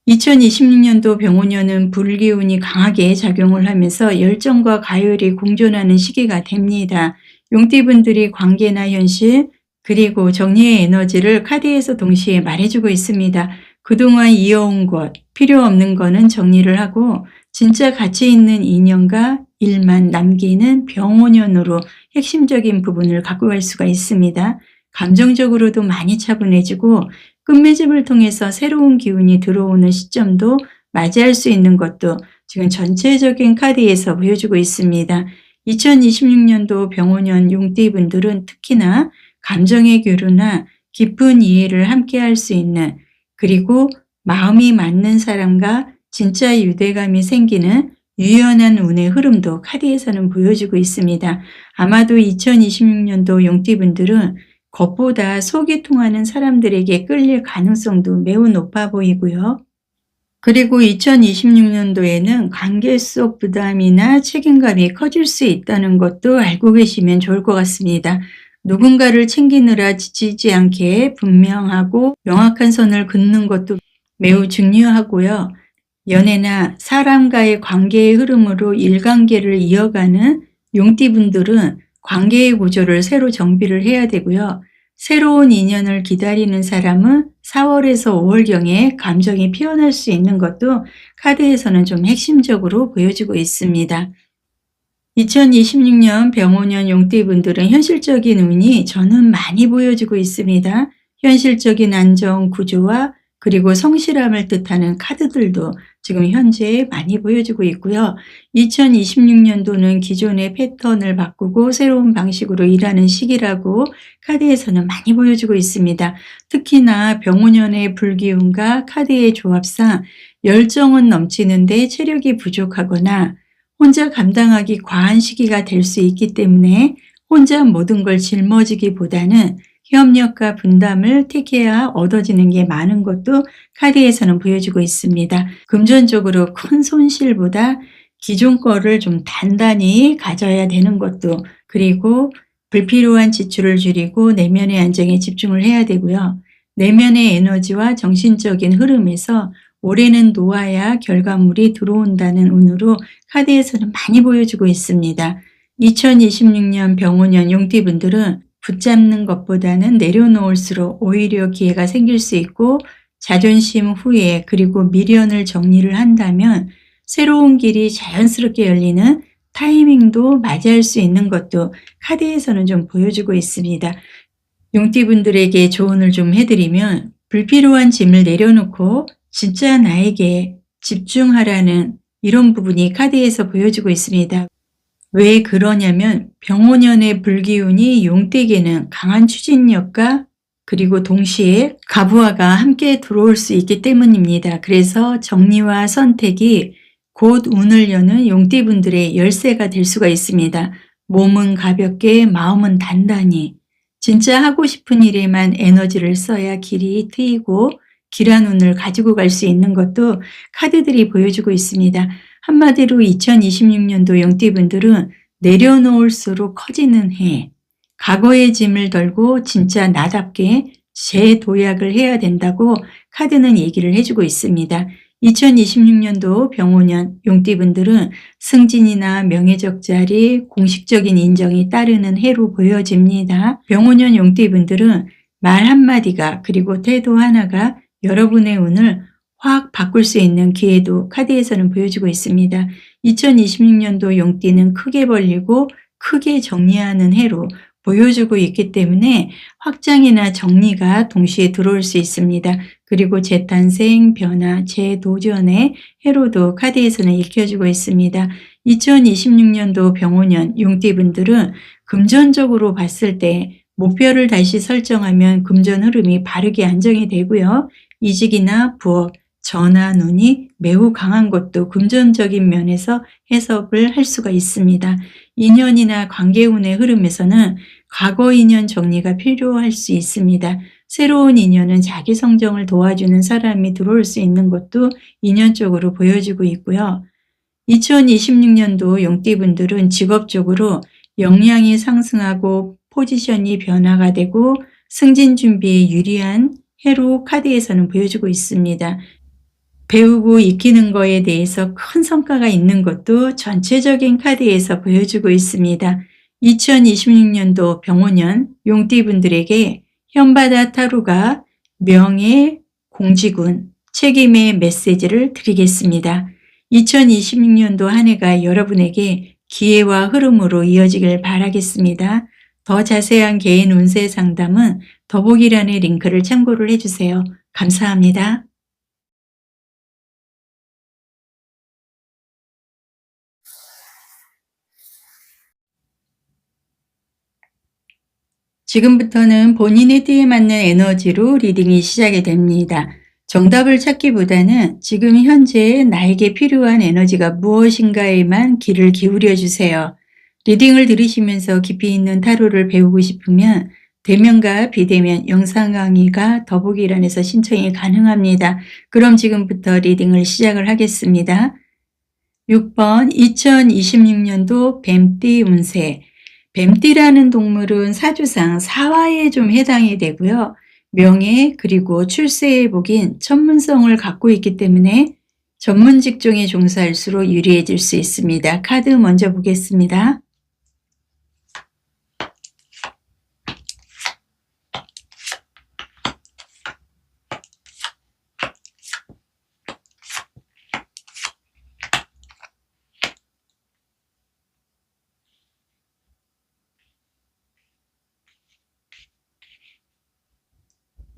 2026년도 병오년은 불기운이 강하게 작용을 하면서 열정과 가열이 공존하는 시기가 됩니다. 용띠분들이 관계나 현실 그리고 정리의 에너지를 카드에서 동시에 말해주고 있습니다. 그동안 이어온 것, 필요 없는 거는 정리를 하고 진짜 가치 있는 인연과 일만 남기는 병오년으로 핵심적인 부분을 갖고 갈 수가 있습니다. 감정적으로도 많이 차분해지고 끝맺음을 통해서 새로운 기운이 들어오는 시점도 맞이할 수 있는 것도 지금 전체적인 카드에서 보여주고 있습니다. 2026년도 병오년 용띠분들은 특히나 감정의 교류나 깊은 이해를 함께 할 수 있는 그리고 마음이 맞는 사람과 진짜 유대감이 생기는 유연한 운의 흐름도 카드에서는 보여주고 있습니다. 아마도 2026년도 용띠분들은 겉보다 속이 통하는 사람들에게 끌릴 가능성도 매우 높아 보이고요. 그리고 2026년도에는 관계 속 부담이나 책임감이 커질 수 있다는 것도 알고 계시면 좋을 것 같습니다. 누군가를 챙기느라 지치지 않게 분명하고 명확한 선을 긋는 것도 매우 중요하고요. 연애나 사람과의 관계의 흐름으로 일관계를 이어가는 용띠분들은 관계의 구조를 새로 정비를 해야 되고요. 새로운 인연을 기다리는 사람은 4월에서 5월경에 감정이 피어날 수 있는 것도 카드에서는 좀 핵심적으로 보여주고 있습니다. 2026년 병오년 용띠분들은 현실적인 운이 저는 많이 보여주고 있습니다. 현실적인 안정 구조와 그리고 성실함을 뜻하는 카드들도 지금 현재 많이 보여주고 있고요. 2026년도는 기존의 패턴을 바꾸고 새로운 방식으로 일하는 시기라고 카드에서는 많이 보여주고 있습니다. 특히나 병오년의 불기운과 카드의 조합상 열정은 넘치는데 체력이 부족하거나 혼자 감당하기 과한 시기가 될 수 있기 때문에 혼자 모든 걸 짊어지기보다는 협력과 분담을 택해야 얻어지는 게 많은 것도 카드에서는 보여주고 있습니다. 금전적으로 큰 손실보다 기존 거를 좀 단단히 가져야 되는 것도 그리고 불필요한 지출을 줄이고 내면의 안정에 집중을 해야 되고요. 내면의 에너지와 정신적인 흐름에서 올해는 놓아야 결과물이 들어온다는 운으로 카드에서는 많이 보여주고 있습니다. 2026년 병오년 용띠분들은 붙잡는 것보다는 내려놓을수록 오히려 기회가 생길 수 있고 자존심 후회 그리고 미련을 정리를 한다면 새로운 길이 자연스럽게 열리는 타이밍도 맞이할 수 있는 것도 카드에서는 좀 보여주고 있습니다. 용띠분들에게 조언을 좀 해드리면 불필요한 짐을 내려놓고 진짜 나에게 집중하라는 이런 부분이 카드에서 보여주고 있습니다. 왜 그러냐면 병오년의 불기운이 용띠에게는 강한 추진력과 그리고 동시에 가부화가 함께 들어올 수 있기 때문입니다. 그래서 정리와 선택이 곧 운을 여는 용띠분들의 열쇠가 될 수가 있습니다. 몸은 가볍게 마음은 단단히 진짜 하고 싶은 일에만 에너지를 써야 길이 트이고 길한 운을 가지고 갈 수 있는 것도 카드들이 보여주고 있습니다. 한마디로 2026년도 용띠분들은 내려놓을수록 커지는 해, 과거의 짐을 덜고 진짜 나답게 재도약을 해야 된다고 카드는 얘기를 해주고 있습니다. 2026년도 병오년 용띠분들은 승진이나 명예적 자리, 공식적인 인정이 따르는 해로 보여집니다. 병오년 용띠분들은 말 한마디가 그리고 태도 하나가 여러분의 운을 확 바꿀 수 있는 기회도 카드에서는 보여주고 있습니다. 2026년도 용띠는 크게 벌리고 크게 정리하는 해로 보여주고 있기 때문에 확장이나 정리가 동시에 들어올 수 있습니다. 그리고 재탄생, 변화, 재도전의 해로도 카드에서는 읽혀주고 있습니다. 2026년도 병오년 용띠분들은 금전적으로 봤을 때 목표를 다시 설정하면 금전 흐름이 바르게 안정이 되고요. 이직이나 부업, 전환 운이 매우 강한 것도 금전적인 면에서 해석을 할 수가 있습니다. 인연이나 관계운의 흐름에서는 과거 인연 정리가 필요할 수 있습니다. 새로운 인연은 자기 성정을 도와주는 사람이 들어올 수 있는 것도 인연적으로 보여지고 있고요. 2026년도 용띠분들은 직업적으로 역량이 상승하고 포지션이 변화가 되고 승진 준비에 유리한 해로 카드에서는 보여주고 있습니다. 배우고 익히는 거에 대해서 큰 성과가 있는 것도 전체적인 카드에서 보여주고 있습니다. 2026년도 병오년 용띠분들에게 현바다 타로가 명예, 공직운, 책임의 메시지를 드리겠습니다. 2026년도 한 해가 여러분에게 기회와 흐름으로 이어지길 바라겠습니다. 더 자세한 개인 운세 상담은 더보기란의 링크를 참고를 해주세요. 감사합니다. 지금부터는 본인의 띠에 맞는 에너지로 리딩이 시작이 됩니다. 정답을 찾기보다는 지금 현재 나에게 필요한 에너지가 무엇인가에만 귀를 기울여 주세요. 리딩을 들으시면서 깊이 있는 타로를 배우고 싶으면 대면과 비대면 영상 강의가 더보기란에서 신청이 가능합니다. 그럼 지금부터 리딩을 시작을 하겠습니다. 6번 2026년도 뱀띠 운세. 뱀띠라는 동물은 사주상 사화에 좀 해당이 되고요. 명예 그리고 출세의 복인 천문성을 갖고 있기 때문에 전문 직종에 종사할수록 유리해질 수 있습니다. 카드 먼저 보겠습니다.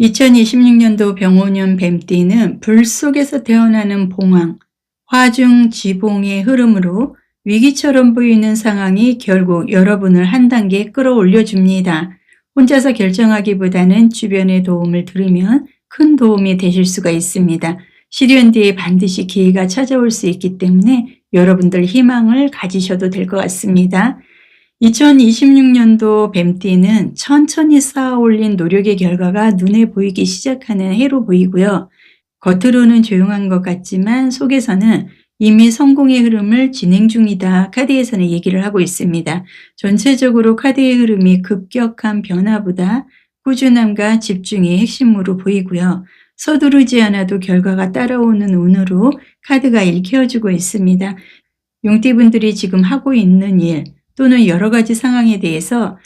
(2026년도) 병오년 뱀띠는 불 속에서 태어나는 봉황, 화중 지봉의 흐름으로 위기처럼 보이는 상황이 결국 여러분을 한 단계 끌어올려 줍니다. 혼자서 결정하기보다는 주변의 도움을 들으면 큰 도움이 되실 수가 있습니다. 시련 뒤에 반드시 기회가 찾아올 수 있기 때문에 여러분들 희망을 가지셔도 될 것 같습니다. 2026년도 뱀띠는 천천히 쌓아 올린 노력의 결과가 눈에 보이기 시작하는 해로 보이고요. 겉으로는 조용한 것 같지만 속에서는 이미 성공의 흐름을 진행 중이다. 카드에서는 얘기를 하고 있습니다. 전체적으로 카드의 흐름이 급격한 변화보다 꾸준함과 집중이 핵심으로 보이고요. 서두르지 않아도 결과가 따라오는 운으로 카드가 읽혀주고 있습니다. 용띠분들이 지금 하고 있는 일 또는 여러 가지 상황에 대해서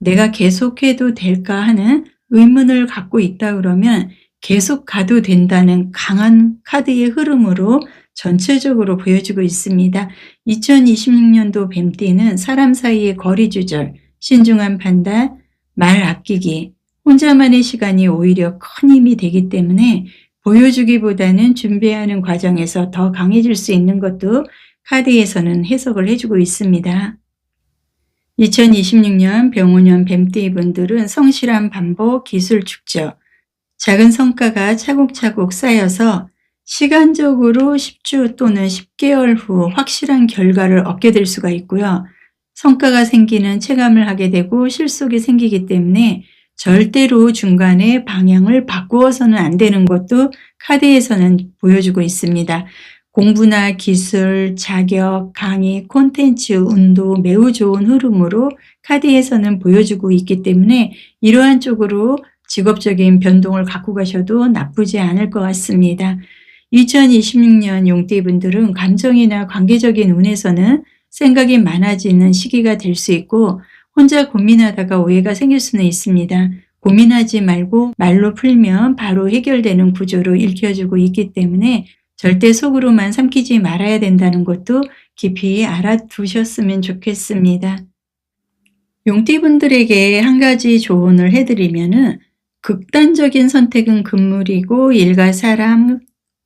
내가 계속해도 될까 하는 의문을 갖고 있다 그러면 계속 가도 된다는 강한 카드의 흐름으로 전체적으로 보여주고 있습니다. 2026년도 뱀띠는 사람 사이의 거리 조절, 신중한 판단, 말 아끼기, 혼자만의 시간이 오히려 큰 힘이 되기 때문에 보여주기보다는 준비하는 과정에서 더 강해질 수 있는 것도 카드에서는 해석을 해주고 있습니다. 2026년 병오년 뱀띠 분들은 성실한 반복, 기술 축적, 작은 성과가 차곡차곡 쌓여서 시간적으로 10주 또는 10개월 후 확실한 결과를 얻게 될 수가 있고요. 성과가 생기는 체감을 하게 되고 실속이 생기기 때문에 절대로 중간에 방향을 바꾸어서는 안 되는 것도 카드에서는 보여주고 있습니다. 공부나 기술, 자격, 강의, 콘텐츠, 운도 매우 좋은 흐름으로 카드에서는 보여주고 있기 때문에 이러한 쪽으로 직업적인 변동을 갖고 가셔도 나쁘지 않을 것 같습니다. 2026년 용띠분들은 감정이나 관계적인 운에서는 생각이 많아지는 시기가 될 수 있고 혼자 고민하다가 오해가 생길 수는 있습니다. 고민하지 말고 말로 풀면 바로 해결되는 구조로 읽혀주고 있기 때문에 절대 속으로만 삼키지 말아야 된다는 것도 깊이 알아두셨으면 좋겠습니다. 용띠분들에게 한 가지 조언을 해드리면은 극단적인 선택은 금물이고 일과 사람,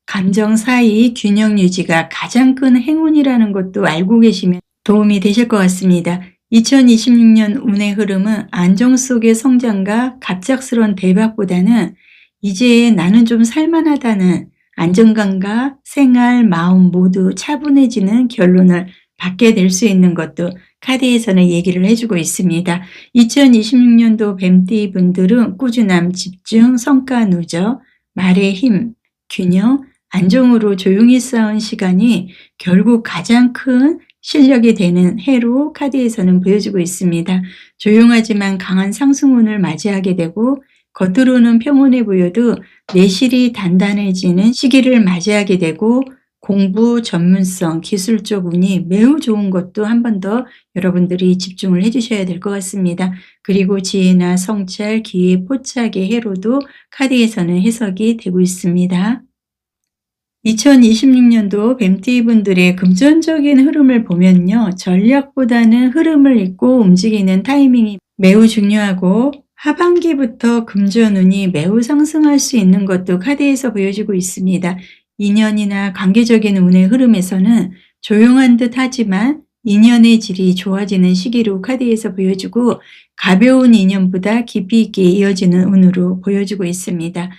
감정 사이 균형 유지가 가장 큰 행운이라는 것도 알고 계시면 도움이 되실 것 같습니다. 2026년 운의 흐름은 안정 속의 성장과 갑작스러운 대박보다는 이제 나는 좀 살만하다는 안정감과 생활, 마음 모두 차분해지는 결론을 받게 될 수 있는 것도 카드에서는 얘기를 해주고 있습니다. 2026년도 뱀띠 분들은 꾸준함, 집중, 성과 누적, 말의 힘, 균형, 안정으로 조용히 쌓은 시간이 결국 가장 큰 실력이 되는 해로 카드에서는 보여주고 있습니다. 조용하지만 강한 상승운을 맞이하게 되고 겉으로는 평온해 보여도 내실이 단단해지는 시기를 맞이하게 되고 공부, 전문성, 기술적 운이 매우 좋은 것도 한 번 더 여러분들이 집중을 해주셔야 될 것 같습니다. 그리고 지혜나 성찰, 기회, 포착의 해로도 카드에서는 해석이 되고 있습니다. 2026년도 뱀띠분들의 금전적인 흐름을 보면요. 전략보다는 흐름을 읽고 움직이는 타이밍이 매우 중요하고 하반기부터 금전운이 매우 상승할 수 있는 것도 카드에서 보여주고 있습니다. 인연이나 관계적인 운의 흐름에서는 조용한 듯 하지만 인연의 질이 좋아지는 시기로 카드에서 보여주고 가벼운 인연보다 깊이 있게 이어지는 운으로 보여주고 있습니다.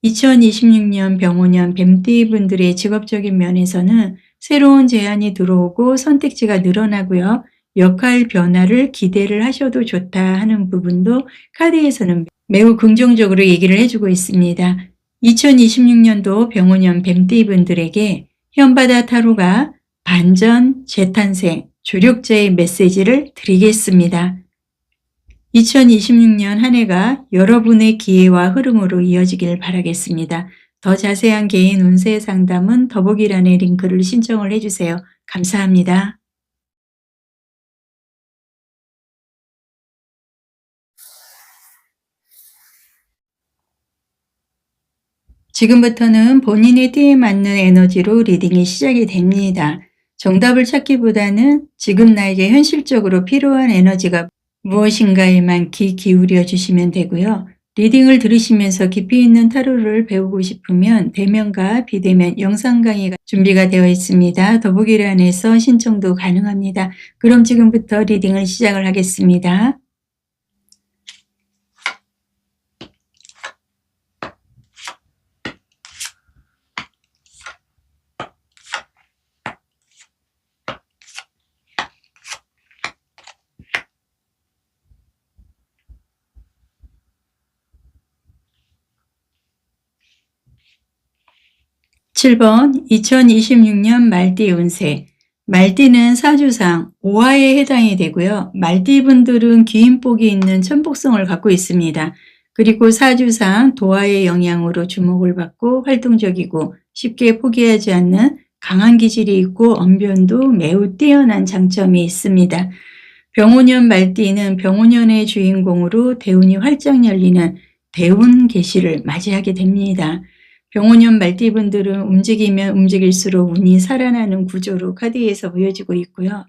2026년 병오년 뱀띠 분들의 직업적인 면에서는 새로운 제안이 들어오고 선택지가 늘어나고요. 역할 변화를 기대를 하셔도 좋다 하는 부분도 카드에서는 매우 긍정적으로 얘기를 해주고 있습니다. 2026년도 병오년 뱀띠 분들에게 현바다 타로가 반전, 재탄생, 조력자의 메시지를 드리겠습니다. 2026년 한 해가 여러분의 기회와 흐름으로 이어지길 바라겠습니다. 더 자세한 개인 운세 상담은 더보기란의 링크를 신청을 해주세요. 감사합니다. 지금부터는 본인의 띠에 맞는 에너지로 리딩이 시작이 됩니다. 정답을 찾기보다는 지금 나에게 현실적으로 필요한 에너지가 무엇인가에만 귀 기울여 주시면 되고요. 리딩을 들으시면서 깊이 있는 타로를 배우고 싶으면 대면과 비대면 영상 강의가 준비가 되어 있습니다. 더보기란에서 신청도 가능합니다. 그럼 지금부터 리딩을 시작을 하겠습니다. 7번 2026년 말띠 운세. 말띠는 사주상 오화에 해당이 되고요. 말띠 분들은 귀인복이 있는 천복성을 갖고 있습니다. 그리고 사주상 도화의 영향으로 주목을 받고 활동적이고 쉽게 포기하지 않는 강한 기질이 있고 언변도 매우 뛰어난 장점이 있습니다. 병오년 말띠는 병오년의 주인공으로 대운이 활짝 열리는 대운 계시를 맞이하게 됩니다. 병오년 말띠분들은 움직이면 움직일수록 운이 살아나는 구조로 카드에서 보여지고 있고요.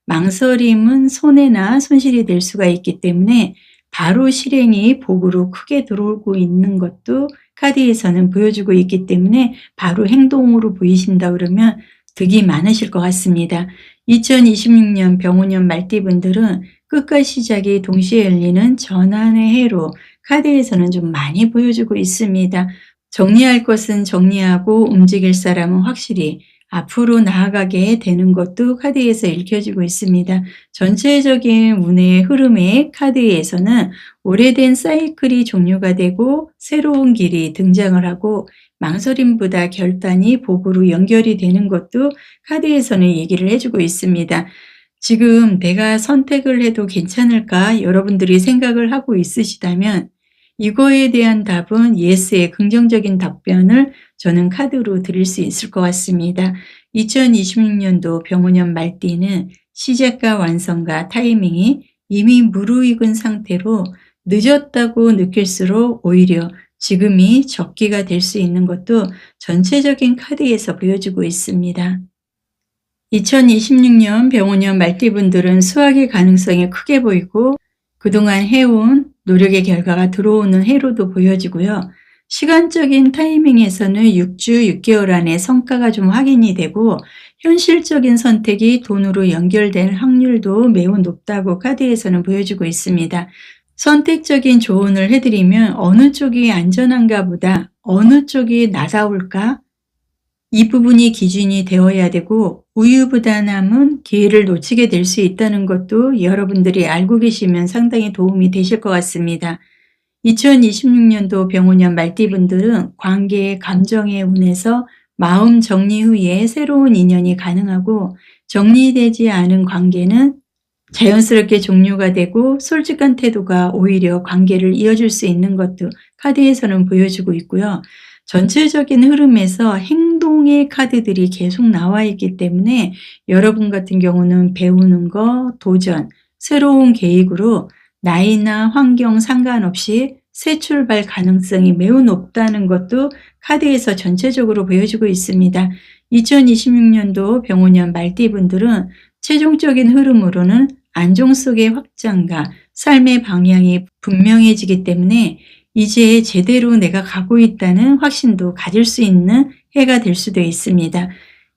망설임은 손해나 손실이 될 수가 있기 때문에 바로 실행이 복으로 크게 들어오고 있는 것도 카드에서는 보여주고 있기 때문에 바로 행동으로 보이신다 그러면 득이 많으실 것 같습니다. 2026년 병오년 말띠분들은 끝과 시작이 동시에 열리는 전환의 해로 카드에서는 좀 많이 보여주고 있습니다. 정리할 것은 정리하고 움직일 사람은 확실히 앞으로 나아가게 되는 것도 카드에서 읽혀지고 있습니다. 전체적인 운의 흐름의 카드에서는 오래된 사이클이 종료가 되고 새로운 길이 등장을 하고 망설임보다 결단이 복으로 연결이 되는 것도 카드에서는 얘기를 해주고 있습니다. 지금 내가 선택을 해도 괜찮을까 여러분들이 생각을 하고 있으시다면 이거에 대한 답은 예스의 긍정적인 답변을 저는 카드로 드릴 수 있을 것 같습니다. 2026년도 병원년 말띠는 시작과 완성과 타이밍이 이미 무르익은 상태로 늦었다고 느낄수록 오히려 지금이 적기가 될 수 있는 것도 전체적인 카드에서 보여주고 있습니다. 2026년 병원년 말띠분들은 수학의 가능성이 크게 보이고 그동안 해온 노력의 결과가 들어오는 해로도 보여지고요. 시간적인 타이밍에서는 6주 6개월 안에 성과가 좀 확인이 되고 현실적인 선택이 돈으로 연결될 확률도 매우 높다고 카드에서는 보여주고 있습니다. 선택적인 조언을 해드리면 어느 쪽이 안전한가 보다 어느 쪽이 나다울까? 이 부분이 기준이 되어야 되고 우유부단함은 기회를 놓치게 될 수 있다는 것도 여러분들이 알고 계시면 상당히 도움이 되실 것 같습니다. 2026년도 병원년 말띠분들은 관계의 감정의 운에서 마음 정리 후에 새로운 인연이 가능하고 정리되지 않은 관계는 자연스럽게 종료가 되고 솔직한 태도가 오히려 관계를 이어줄 수 있는 것도 카드에서는 보여주고 있고요. 전체적인 흐름에서 행동의 카드들이 계속 나와 있기 때문에 여러분 같은 경우는 배우는 거, 도전, 새로운 계획으로 나이나 환경 상관없이 새 출발 가능성이 매우 높다는 것도 카드에서 전체적으로 보여주고 있습니다. 2026년도 병원년 말띠분들은 최종적인 흐름으로는 안정 속의 확장과 삶의 방향이 분명해지기 때문에 이제 제대로 내가 가고 있다는 확신도 가질 수 있는 해가 될 수도 있습니다.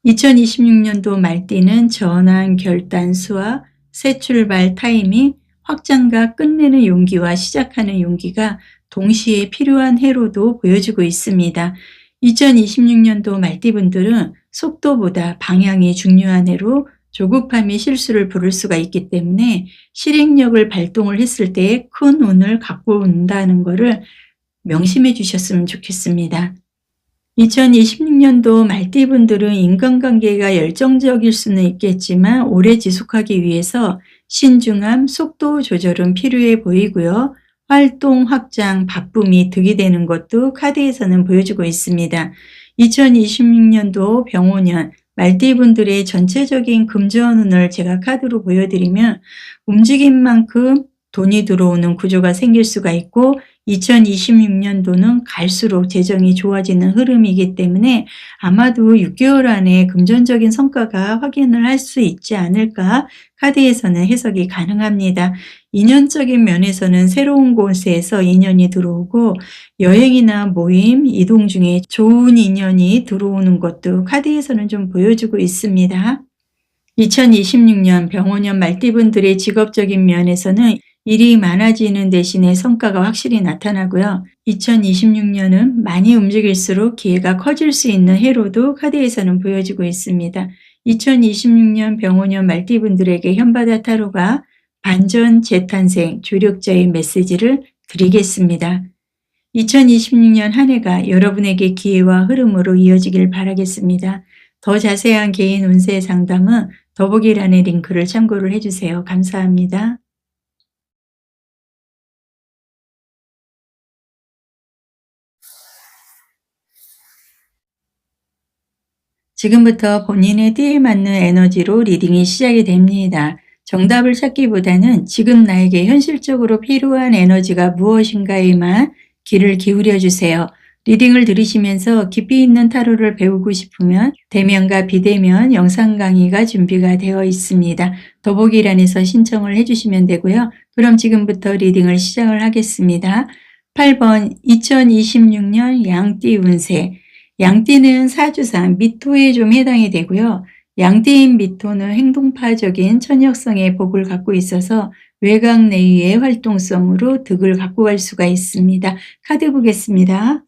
2026년도 말띠는 전환, 결단, 수와 새 출발 타이밍, 확장과 끝내는 용기와 시작하는 용기가 동시에 필요한 해로도 보여주고 있습니다. 2026년도 말띠분들은 속도보다 방향이 중요한 해로 조급함이 실수를 부를 수가 있기 때문에 실행력을 발동을 했을 때 큰 운을 갖고 온다는 것을 명심해 주셨으면 좋겠습니다. 2026년도 말띠분들은 인간관계가 열정적일 수는 있겠지만 오래 지속하기 위해서 신중함, 속도 조절은 필요해 보이고요. 활동, 확장, 바쁨이 득이 되는 것도 카드에서는 보여주고 있습니다. 2026년도 병원년 말띠분들의 전체적인 금전운을 제가 카드로 보여드리면 움직인 만큼 돈이 들어오는 구조가 생길 수가 있고 2026년도는 갈수록 재정이 좋아지는 흐름이기 때문에 아마도 6개월 안에 금전적인 성과가 확인을 할 수 있지 않을까 카드에서는 해석이 가능합니다. 인연적인 면에서는 새로운 곳에서 인연이 들어오고 여행이나 모임, 이동 중에 좋은 인연이 들어오는 것도 카드에서는 좀 보여주고 있습니다. 2026년 병원년 말띠분들의 직업적인 면에서는 일이 많아지는 대신에 성과가 확실히 나타나고요. 2026년은 많이 움직일수록 기회가 커질 수 있는 해로도 카드에서는 보여지고 있습니다. 2026년 병원년 말띠분들에게 현바다 타로가 반전 재탄생 조력자의 메시지를 드리겠습니다. 2026년 한 해가 여러분에게 기회와 흐름으로 이어지길 바라겠습니다. 더 자세한 개인 운세 상담은 더보기란의 링크를 참고를 해주세요. 감사합니다. 지금부터 본인의 띠에 맞는 에너지로 리딩이 시작이 됩니다. 정답을 찾기보다는 지금 나에게 현실적으로 필요한 에너지가 무엇인가에만 귀를 기울여 주세요. 리딩을 들으시면서 깊이 있는 타로를 배우고 싶으면 대면과 비대면 영상 강의가 준비가 되어 있습니다. 더보기란에서 신청을 해주시면 되고요. 그럼 지금부터 리딩을 시작을 하겠습니다. 8번 2026년 양띠 운세. 양띠는 사주상 미토에 좀 해당이 되고요. 양띠인 미토는 행동파적인 천역성의 복을 갖고 있어서 외곽 내외의 활동성으로 득을 갖고 갈 수가 있습니다. 카드 보겠습니다.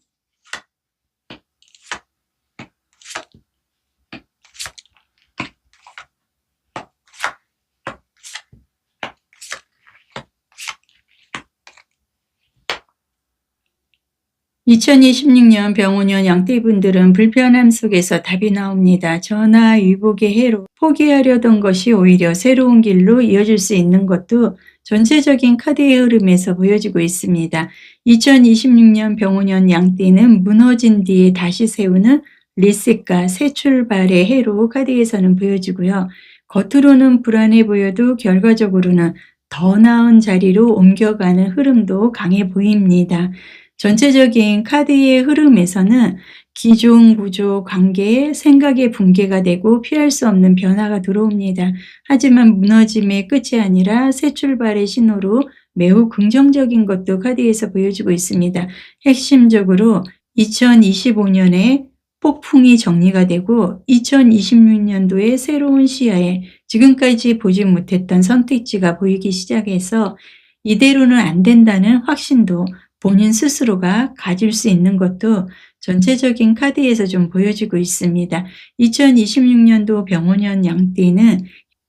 2026년 병오년 양띠분들은 불편함 속에서 답이 나옵니다. 전화위복의 해로 포기하려던 것이 오히려 새로운 길로 이어질 수 있는 것도 전체적인 카드의 흐름에서 보여지고 있습니다. 2026년 병오년 양띠는 무너진 뒤에 다시 세우는 리셋과 새 출발의 해로 카드에서는 보여지고요. 겉으로는 불안해 보여도 결과적으로는 더 나은 자리로 옮겨가는 흐름도 강해 보입니다. 전체적인 카드의 흐름에서는 기존 구조, 관계, 생각의 붕괴가 되고 피할 수 없는 변화가 들어옵니다. 하지만 무너짐의 끝이 아니라 새 출발의 신호로 매우 긍정적인 것도 카드에서 보여주고 있습니다. 핵심적으로 2025년에 폭풍이 정리가 되고 2026년도에 새로운 시야에 지금까지 보지 못했던 선택지가 보이기 시작해서 이대로는 안 된다는 확신도 본인 스스로가 가질 수 있는 것도 전체적인 카드에서 좀 보여지고 있습니다. 2026년도 병오년 양띠는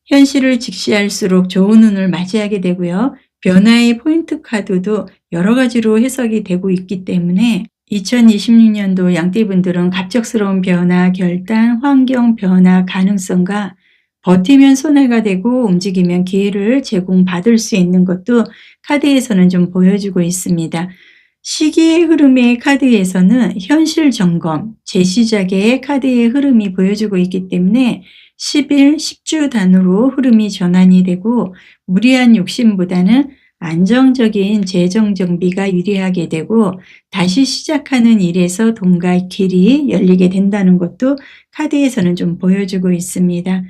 현실을 직시할수록 좋은 운을 맞이하게 되고요. 변화의 포인트 카드도 여러 가지로 해석이 되고 있기 때문에 2026년도 양띠분들은 갑작스러운 변화, 결단, 환경 변화 가능성과 버티면 손해가 되고 움직이면 기회를 제공받을 수 있는 것도 카드에서는 좀 보여주고 있습니다. 시기의 흐름의 카드에서는 현실 점검, 재시작의 카드의 흐름이 보여주고 있기 때문에 10일, 10주 단위로 흐름이 전환이 되고 무리한 욕심보다는 안정적인 재정 정비가 유리하게 되고 다시 시작하는 일에서 돈과 길이 열리게 된다는 것도 카드에서는 좀 보여주고 있습니다.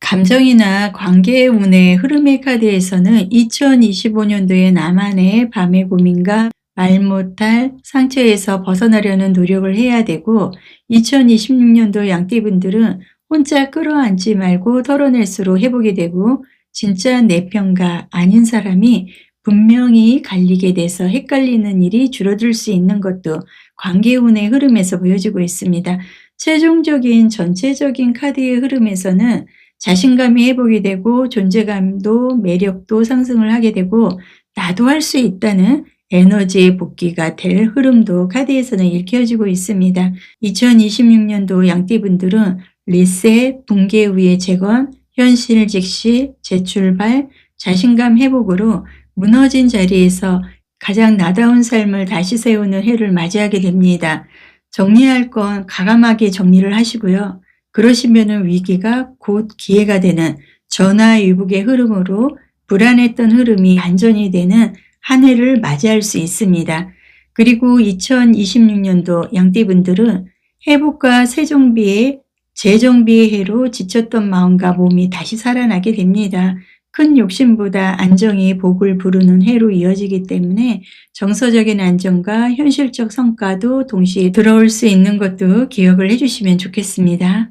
감정이나 관계의 운의 흐름의 카드에서는 2025년도에 나만의 밤의 고민과 말 못할 상처에서 벗어나려는 노력을 해야 되고 2026년도 양띠분들은 혼자 끌어안지 말고 털어낼수록 회복이 되고 진짜 내 편가 아닌 사람이 분명히 갈리게 돼서 헷갈리는 일이 줄어들 수 있는 것도 관계운의 흐름에서 보여지고 있습니다. 최종적인 전체적인 카드의 흐름에서는 자신감이 회복이 되고 존재감도 매력도 상승을 하게 되고 나도 할 수 있다는 에너지의 복귀가 될 흐름도 카드에서는 일깨워지고 있습니다. 2026년도 양띠분들은 리셋, 붕괴 후의 재건, 현실 직시, 재출발, 자신감 회복으로 무너진 자리에서 가장 나다운 삶을 다시 세우는 해를 맞이하게 됩니다. 정리할 건 과감하게 정리를 하시고요. 그러시면 위기가 곧 기회가 되는 전화위복의 흐름으로 불안했던 흐름이 반전이 되는 한 해를 맞이할 수 있습니다. 그리고 2026년도 양띠분들은 회복과 새정비의 재정비의 해로 지쳤던 마음과 몸이 다시 살아나게 됩니다. 큰 욕심보다 안정이 복을 부르는 해로 이어지기 때문에 정서적인 안정과 현실적 성과도 동시에 들어올 수 있는 것도 기억을 해주시면 좋겠습니다.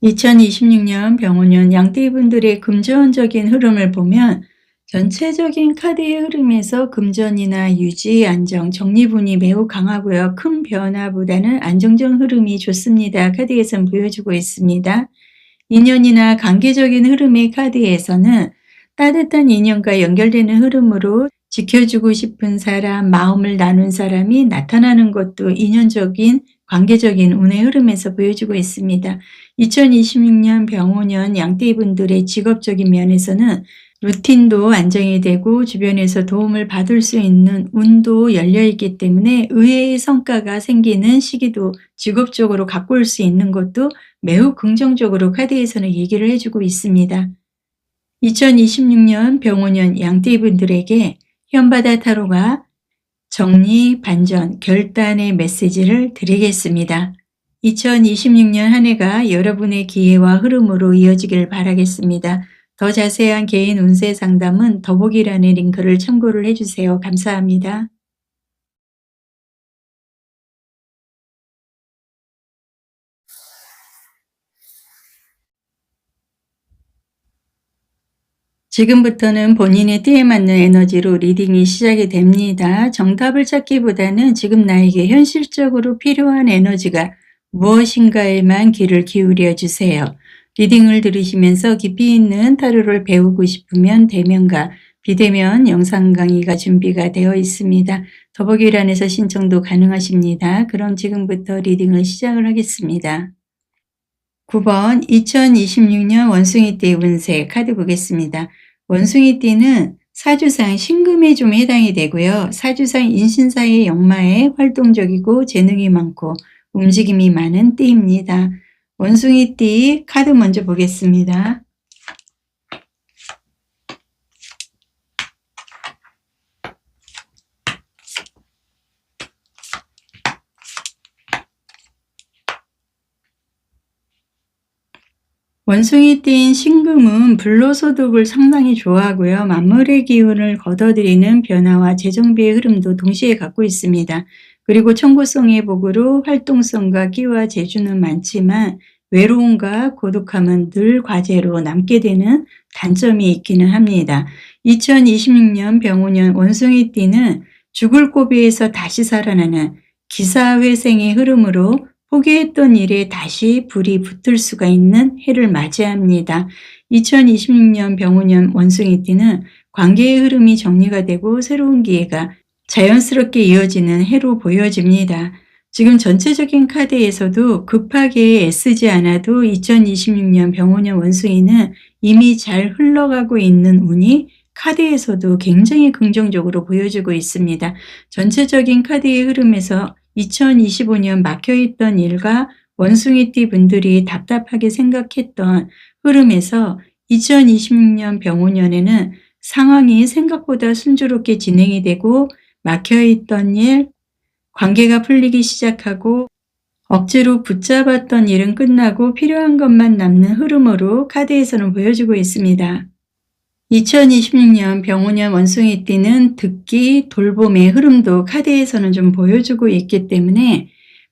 2026년 병오년 양띠분들의 금전적인 흐름을 보면 전체적인 카드의 흐름에서 금전이나 유지, 안정, 적립운이 매우 강하고요. 큰 변화보다는 안정적 흐름이 좋습니다. 카드에서는 보여주고 있습니다. 인연이나 관계적인 흐름의 카드에서는 따뜻한 인연과 연결되는 흐름으로 지켜주고 싶은 사람, 마음을 나눈 사람이 나타나는 것도 인연적인 관계적인 운의 흐름에서 보여주고 있습니다. 2026년 병오년 양띠분들의 직업적인 면에서는 루틴도 안정이 되고 주변에서 도움을 받을 수 있는 운도 열려있기 때문에 의외의 성과가 생기는 시기도 직업적으로 갖고 올 수 있는 것도 매우 긍정적으로 카드에서는 얘기를 해주고 있습니다. 2026년 병오년 양띠분들에게 현바다 타로가 정리, 반전, 결단의 메시지를 드리겠습니다. 2026년 한 해가 여러분의 기회와 흐름으로 이어지길 바라겠습니다. 더 자세한 개인 운세 상담은 더보기란의 링크를 참고를 해주세요. 감사합니다. 지금부터는 본인의 띠에 맞는 에너지로 리딩이 시작이 됩니다. 정답을 찾기보다는 지금 나에게 현실적으로 필요한 에너지가 무엇인가에만 귀를 기울여 주세요. 리딩을 들으시면서 깊이 있는 타로를 배우고 싶으면 대면과 비대면 영상 강의가 준비가 되어 있습니다. 더보기란에서 신청도 가능하십니다. 그럼 지금부터 리딩을 시작을 하겠습니다. 9번 2026년 원숭이띠 운세 카드 보겠습니다. 원숭이띠는 사주상 신금에 좀 해당이 되고요. 사주상 인신사의 역마에 활동적이고 재능이 많고 움직임이 많은 띠입니다. 원숭이띠 카드 먼저 보겠습니다. 원숭이띠인 신금은 불로소득을 상당히 좋아하고요. 만물의 기운을 걷어들이는 변화와 재정비의 흐름도 동시에 갖고 있습니다. 그리고 청구성의 복으로 활동성과 끼와 재주는 많지만 외로움과 고독함은 늘 과제로 남게 되는 단점이 있기는 합니다. 2026년 병오년 원숭이띠는 죽을 고비에서 다시 살아나는 기사회생의 흐름으로 포기했던 일에 다시 불이 붙을 수가 있는 해를 맞이합니다. 2026년 병오년 원숭이띠는 관계의 흐름이 정리가 되고 새로운 기회가 자연스럽게 이어지는 해로 보여집니다. 지금 전체적인 카드에서도 급하게 애쓰지 않아도 2026년 병오년 원숭이는 이미 잘 흘러가고 있는 운이 카드에서도 굉장히 긍정적으로 보여지고 있습니다. 전체적인 카드의 흐름에서 2025년 막혀있던 일과 원숭이띠 분들이 답답하게 생각했던 흐름에서 2026년 병오년에는 상황이 생각보다 순조롭게 진행이 되고 막혀있던 일, 관계가 풀리기 시작하고 억지로 붙잡았던 일은 끝나고 필요한 것만 남는 흐름으로 카드에서는 보여주고 있습니다. 2026년 병오년 원숭이띠는 듣기, 돌봄의 흐름도 카드에서는 좀 보여주고 있기 때문에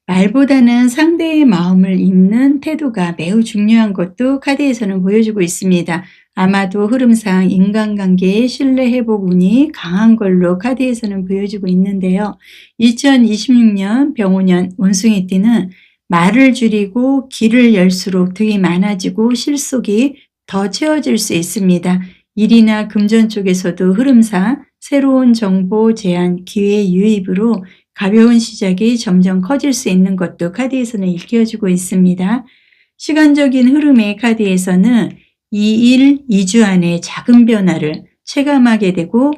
말보다는 상대의 마음을 읽는 태도가 매우 중요한 것도 카드에서는 보여주고 있습니다. 아마도 흐름상 인간관계의 신뢰 회복 운이 강한 걸로 카드에서는 보여주고 있는데요. 2026년 병오년 원숭이띠는 말을 줄이고 길을 열수록 득이 많아지고 실속이 더 채워질 수 있습니다. 일이나 금전 쪽에서도 흐름상 새로운 정보 제안, 기회 유입으로 가벼운 시작이 점점 커질 수 있는 것도 카드에서는 읽혀주고 있습니다. 시간적인 흐름의 카드에서는 2일, 2주 안에 작은 변화를 체감하게 되고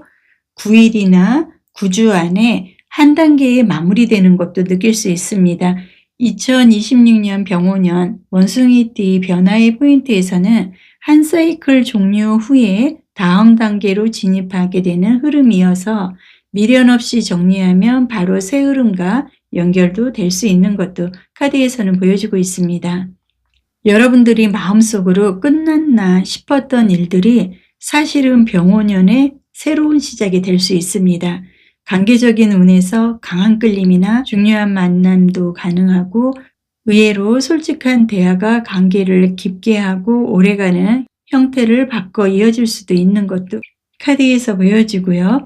9일이나 9주 안에 한 단계에 마무리되는 것도 느낄 수 있습니다. 2026년 병오년 원숭이띠 변화의 포인트에서는 한 사이클 종료 후에 다음 단계로 진입하게 되는 흐름이어서 미련 없이 정리하면 바로 새 흐름과 연결도 될 수 있는 것도 카드에서는 보여주고 있습니다. 여러분들이 마음속으로 끝났나 싶었던 일들이 사실은 병오년의 새로운 시작이 될 수 있습니다. 관계적인 운에서 강한 끌림이나 중요한 만남도 가능하고 의외로 솔직한 대화가 관계를 깊게 하고 오래가는 형태를 바꿔 이어질 수도 있는 것도 카드에서 보여지고요.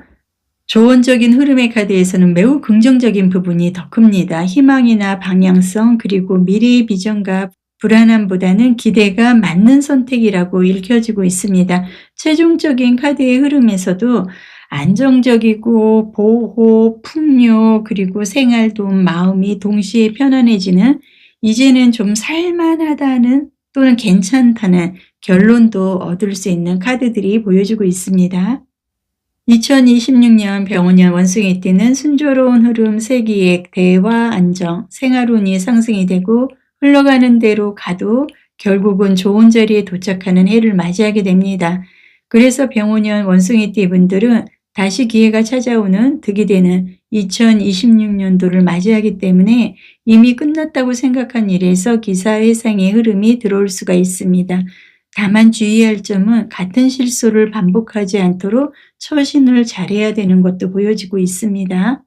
조언적인 흐름의 카드에서는 매우 긍정적인 부분이 더 큽니다. 희망이나 방향성 그리고 미래의 비전과 불안함보다는 기대가 맞는 선택이라고 읽혀지고 있습니다. 최종적인 카드의 흐름에서도 안정적이고 보호, 풍요 그리고 생활도움, 마음이 동시에 편안해지는 이제는 좀 살만하다는 또는 괜찮다는 결론도 얻을 수 있는 카드들이 보여주고 있습니다. 2026년 병오년 원숭이띠는 순조로운 흐름, 세기액, 대화, 안정, 생활운이 상승이 되고 흘러가는 대로 가도 결국은 좋은 자리에 도착하는 해를 맞이하게 됩니다. 그래서 병오년 원숭이띠 분들은 다시 기회가 찾아오는 득이 되는 2026년도를 맞이하기 때문에 이미 끝났다고 생각한 일에서 기사회상의 흐름이 들어올 수가 있습니다. 다만 주의할 점은 같은 실수를 반복하지 않도록 처신을 잘해야 되는 것도 보여지고 있습니다.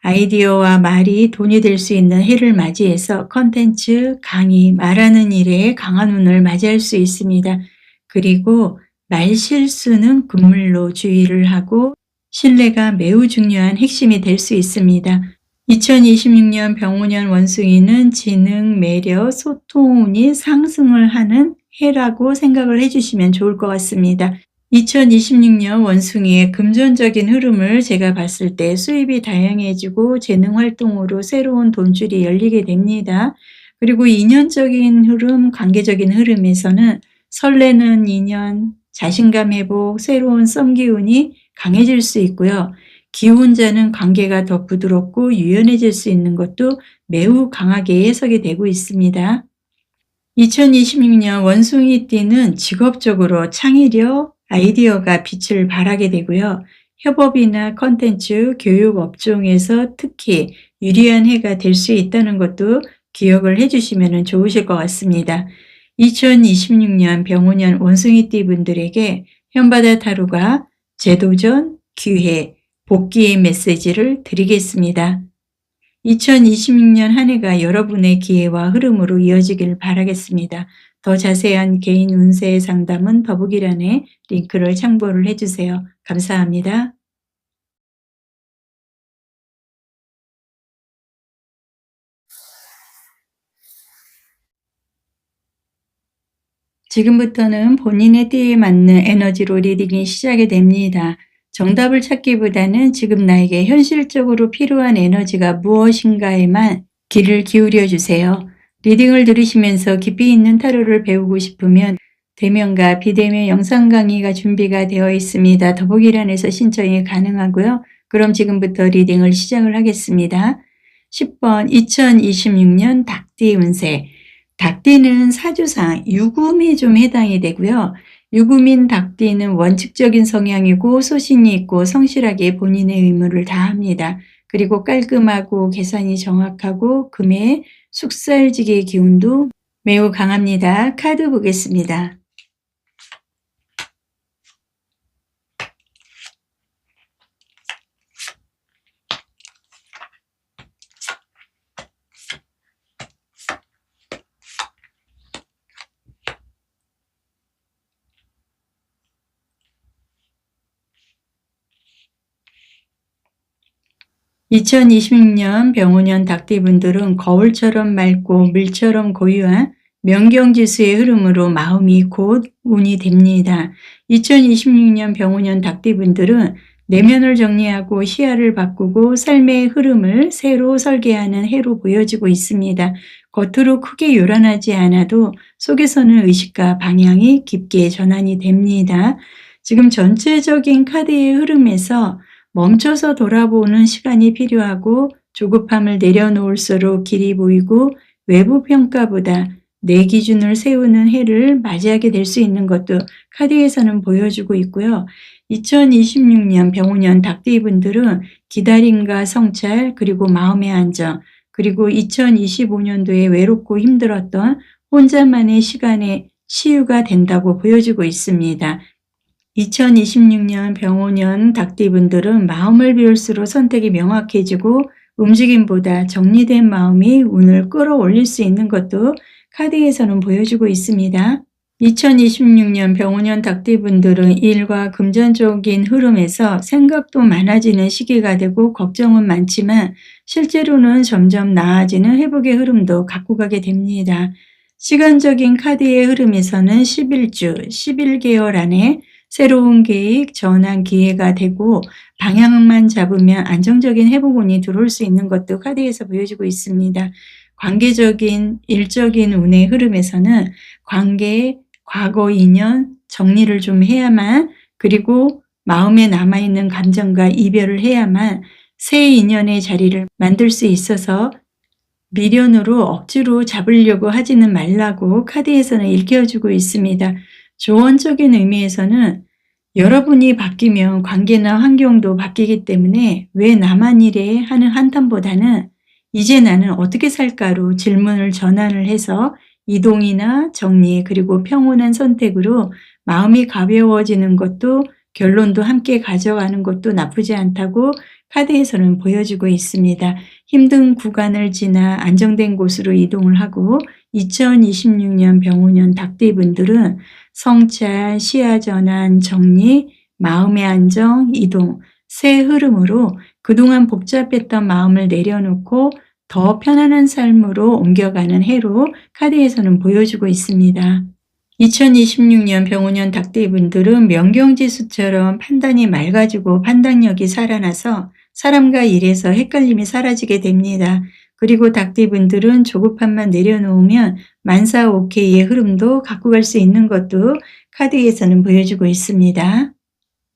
아이디어와 말이 돈이 될 수 있는 해를 맞이해서 컨텐츠, 강의, 말하는 일에 강한 운을 맞이할 수 있습니다. 그리고 말실수는 금물로 주의를 하고 신뢰가 매우 중요한 핵심이 될 수 있습니다. 2026년 병오년 원숭이는 지능, 매력, 소통운이 상승을 하는 해라고 생각을 해주시면 좋을 것 같습니다. 2026년 원숭이의 금전적인 흐름을 제가 봤을 때 수입이 다양해지고 재능 활동으로 새로운 돈줄이 열리게 됩니다. 그리고 인연적인 흐름, 관계적인 흐름에서는 설레는 인연, 자신감 회복, 새로운 썸 기운이 강해질 수 있고요. 기혼자는 관계가 더 부드럽고 유연해질 수 있는 것도 매우 강하게 해석이 되고 있습니다. 2026년 원숭이띠는 직업적으로 창의력, 아이디어가 빛을 발하게 되고요. 협업이나 컨텐츠, 교육 업종에서 특히 유리한 해가 될 수 있다는 것도 기억을 해주시면 좋으실 것 같습니다. 2026년 병호년 원숭이띠 분들에게 현바다 타로가 재도전, 기회, 복귀의 메시지를 드리겠습니다. 2026년 한 해가 여러분의 기회와 흐름으로 이어지길 바라겠습니다. 더 자세한 개인 운세 상담은 더보기란에 링크를 참고를 해주세요. 감사합니다. 지금부터는 본인의 띠에 맞는 에너지로 리딩이 시작이 됩니다. 정답을 찾기보다는 지금 나에게 현실적으로 필요한 에너지가 무엇인가에만 귀를 기울여 주세요. 리딩을 들으시면서 깊이 있는 타로를 배우고 싶으면 대면과 비대면 영상 강의가 준비가 되어 있습니다. 더보기란에서 신청이 가능하고요. 그럼 지금부터 리딩을 시작을 하겠습니다. 10번 2026년 닭띠 운세. 닭띠는 사주상 유금에 좀 해당이 되고요. 유금인 닭띠는 원칙적인 성향이고 소신이 있고 성실하게 본인의 의무를 다합니다. 그리고 깔끔하고 계산이 정확하고 금의 숙살지기의 기운도 매우 강합니다. 카드 보겠습니다. 2026년 병호년 닭띠분들은 거울처럼 맑고 물처럼 고유한 명경지수의 흐름으로 마음이 곧 운이 됩니다. 2026년 병호년 닭띠분들은 내면을 정리하고 시야를 바꾸고 삶의 흐름을 새로 설계하는 해로 보여지고 있습니다. 겉으로 크게 요란하지 않아도 속에서는 의식과 방향이 깊게 전환이 됩니다. 지금 전체적인 카드의 흐름에서 멈춰서 돌아보는 시간이 필요하고 조급함을 내려놓을수록 길이 보이고 외부 평가보다 내 기준을 세우는 해를 맞이하게 될 수 있는 것도 카드에서는 보여주고 있고요. 2026년 병호년 닭띠분들은 기다림과 성찰 그리고 마음의 안정 그리고 2025년도에 외롭고 힘들었던 혼자만의 시간의 치유가 된다고 보여주고 있습니다. 2026년 병호년 닭띠분들은 마음을 비울수록 선택이 명확해지고 움직임보다 정리된 마음이 운을 끌어올릴 수 있는 것도 카드에서는 보여주고 있습니다. 2026년 병호년 닭띠분들은 일과 금전적인 흐름에서 생각도 많아지는 시기가 되고 걱정은 많지만 실제로는 점점 나아지는 회복의 흐름도 갖고 가게 됩니다. 시간적인 카드의 흐름에서는 11주, 11개월 안에 새로운 계획, 전환 기회가 되고 방향만 잡으면 안정적인 회복운이 들어올 수 있는 것도 카드에서 보여주고 있습니다. 관계적인 일적인 운의 흐름에서는 관계, 과거 인연 정리를 좀 해야만 그리고 마음에 남아있는 감정과 이별을 해야만 새 인연의 자리를 만들 수 있어서 미련으로 억지로 잡으려고 하지는 말라고 카드에서는 일깨워주고 있습니다. 조언적인 의미에서는 여러분이 바뀌면 관계나 환경도 바뀌기 때문에 왜 나만 이래 하는 한탄보다는 이제 나는 어떻게 살까로 질문을 전환을 해서 이동이나 정리 그리고 평온한 선택으로 마음이 가벼워지는 것도 결론도 함께 가져가는 것도 나쁘지 않다고 카드에서는 보여주고 있습니다. 힘든 구간을 지나 안정된 곳으로 이동을 하고 2026년 병호년 닭띠분들은 성찰, 시야 전환, 정리, 마음의 안정, 이동, 새 흐름으로 그동안 복잡했던 마음을 내려놓고 더 편안한 삶으로 옮겨가는 해로 카드에서는 보여주고 있습니다. 2026년 병오년 닭띠분들은 명경지수처럼 판단이 맑아지고 판단력이 살아나서 사람과 일에서 헷갈림이 사라지게 됩니다. 그리고 닭띠분들은 조급함만 내려놓으면 만사오케이의 흐름도 갖고 갈 수 있는 것도 카드에서는 보여주고 있습니다.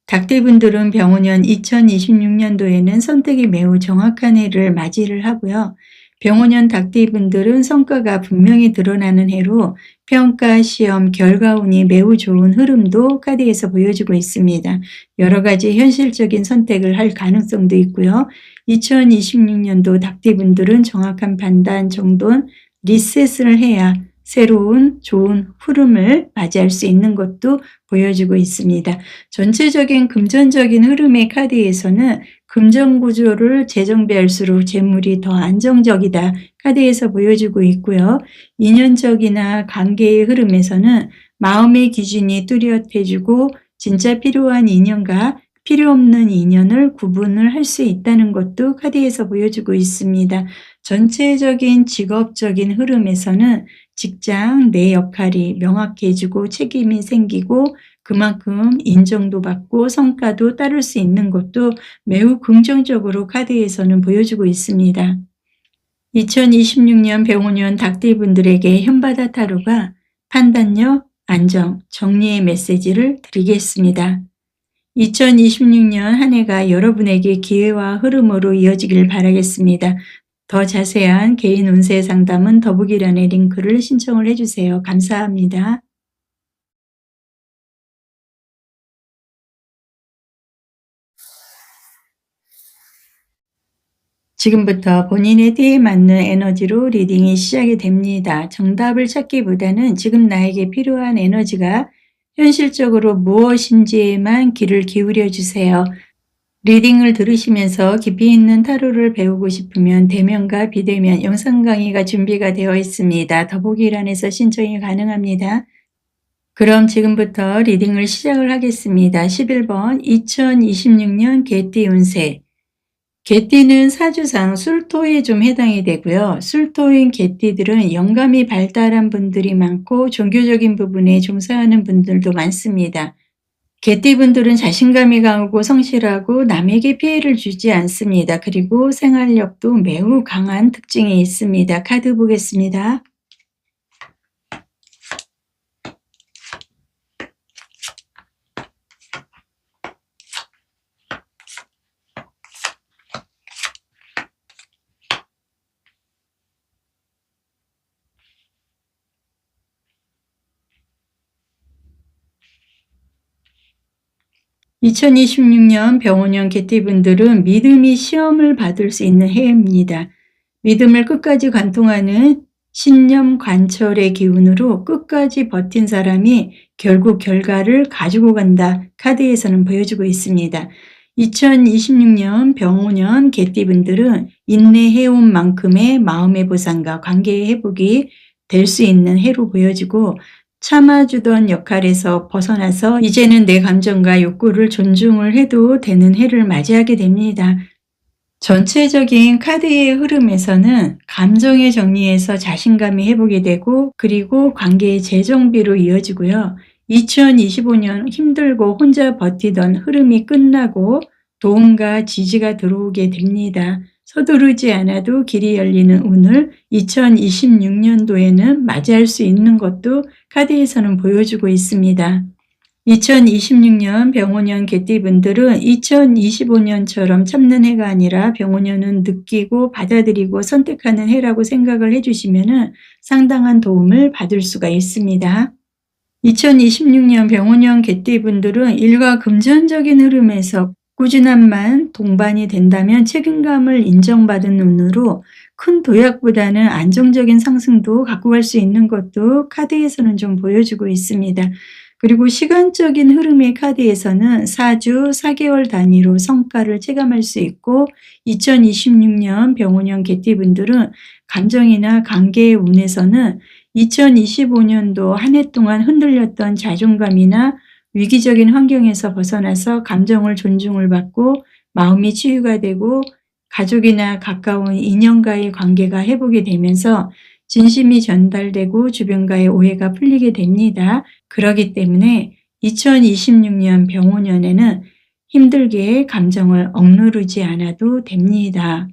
닭띠분들은 병오년 2026년도에는 선택이 매우 정확한 해를 맞이를 하고요. 병오년 닭띠분들은 성과가 분명히 드러나는 해로 평가, 시험, 결과운이 매우 좋은 흐름도 카드에서 보여주고 있습니다. 여러 가지 현실적인 선택을 할 가능성도 있고요. 2026년도 닭띠분들은 정확한 판단 정돈, 리셋을 해야 새로운 좋은 흐름을 맞이할 수 있는 것도 보여주고 있습니다. 전체적인 금전적인 흐름의 카드에서는 금전 구조를 재정비할수록 재물이 더 안정적이다 카드에서 보여주고 있고요. 인연적이나 관계의 흐름에서는 마음의 기준이 뚜렷해지고 진짜 필요한 인연과 필요 없는 인연을 구분을 할 수 있다는 것도 카드에서 보여주고 있습니다. 전체적인 직업적인 흐름에서는 직장 내 역할이 명확해지고 책임이 생기고 그만큼 인정도 받고 성과도 따를 수 있는 것도 매우 긍정적으로 카드에서는 보여주고 있습니다. 2026년 병오년 닭띠분들에게 현바다 타로가 판단력, 안정, 정리의 메시지를 드리겠습니다. 2026년 한 해가 여러분에게 기회와 흐름으로 이어지길 바라겠습니다. 더 자세한 개인 운세 상담은 더보기란의 링크를 신청을 해주세요. 감사합니다. 지금부터 본인의 때에 맞는 에너지로 리딩이 시작이 됩니다. 정답을 찾기보다는 지금 나에게 필요한 에너지가 현실적으로 무엇인지에만 귀를 기울여 주세요. 리딩을 들으시면서 깊이 있는 타로를 배우고 싶으면 대면과 비대면 영상 강의가 준비가 되어 있습니다. 더보기란에서 신청이 가능합니다. 그럼 지금부터 리딩을 시작을 하겠습니다. 11번 2026년 개띠 운세. 개띠는 사주상 술토에 좀 해당이 되고요. 술토인 개띠들은 영감이 발달한 분들이 많고 종교적인 부분에 종사하는 분들도 많습니다. 개띠분들은 자신감이 강하고 성실하고 남에게 피해를 주지 않습니다. 그리고 생활력도 매우 강한 특징이 있습니다. 카드 보겠습니다. (2026년) 병오년 개띠분들은 믿음이 시험을 받을 수 있는 해입니다. 믿음을 끝까지 관통하는 신념 관철의 기운으로 끝까지 버틴 사람이 결국 결과를 가지고 간다 카드에서는 보여주고 있습니다. 2026년 병오년 개띠분들은 인내해온 만큼의 마음의 보상과 관계의 회복이 될 수 있는 해로 보여지고 참아주던 역할에서 벗어나서 이제는 내 감정과 욕구를 존중을 해도 되는 해를 맞이하게 됩니다. 전체적인 카드의 흐름에서는 감정의 정리에서 자신감이 회복이 되고 그리고 관계의 재정비로 이어지고요. 2025년 힘들고 혼자 버티던 흐름이 끝나고 도움과 지지가 들어오게 됩니다. 서두르지 않아도 길이 열리는 운을 2026년도에는 맞이할 수 있는 것도 카드에서는 보여주고 있습니다. 2026년 병오년 개띠분들은 2025년처럼 참는 해가 아니라 병오년은 느끼고 받아들이고 선택하는 해라고 생각을 해주시면 상당한 도움을 받을 수가 있습니다. 2026년 병오년 개띠분들은 일과 금전적인 흐름에서 꾸준함만 동반이 된다면 책임감을 인정받은 운으로 큰 도약보다는 안정적인 상승도 갖고 갈 수 있는 것도 카드에서는 좀 보여주고 있습니다. 그리고 시간적인 흐름의 카드에서는 4주, 4개월 단위로 성과를 체감할 수 있고 2026년 병오년 개띠분들은 감정이나 관계의 운에서는 2025년도 한 해 동안 흔들렸던 자존감이나 위기적인 환경에서 벗어나서 감정을 존중을 받고 마음이 치유가 되고 가족이나 가까운 인연과의 관계가 회복이 되면서 진심이 전달되고 주변과의 오해가 풀리게 됩니다. 그렇기 때문에 2026년 병오년에는 힘들게 감정을 억누르지 않아도 됩니다.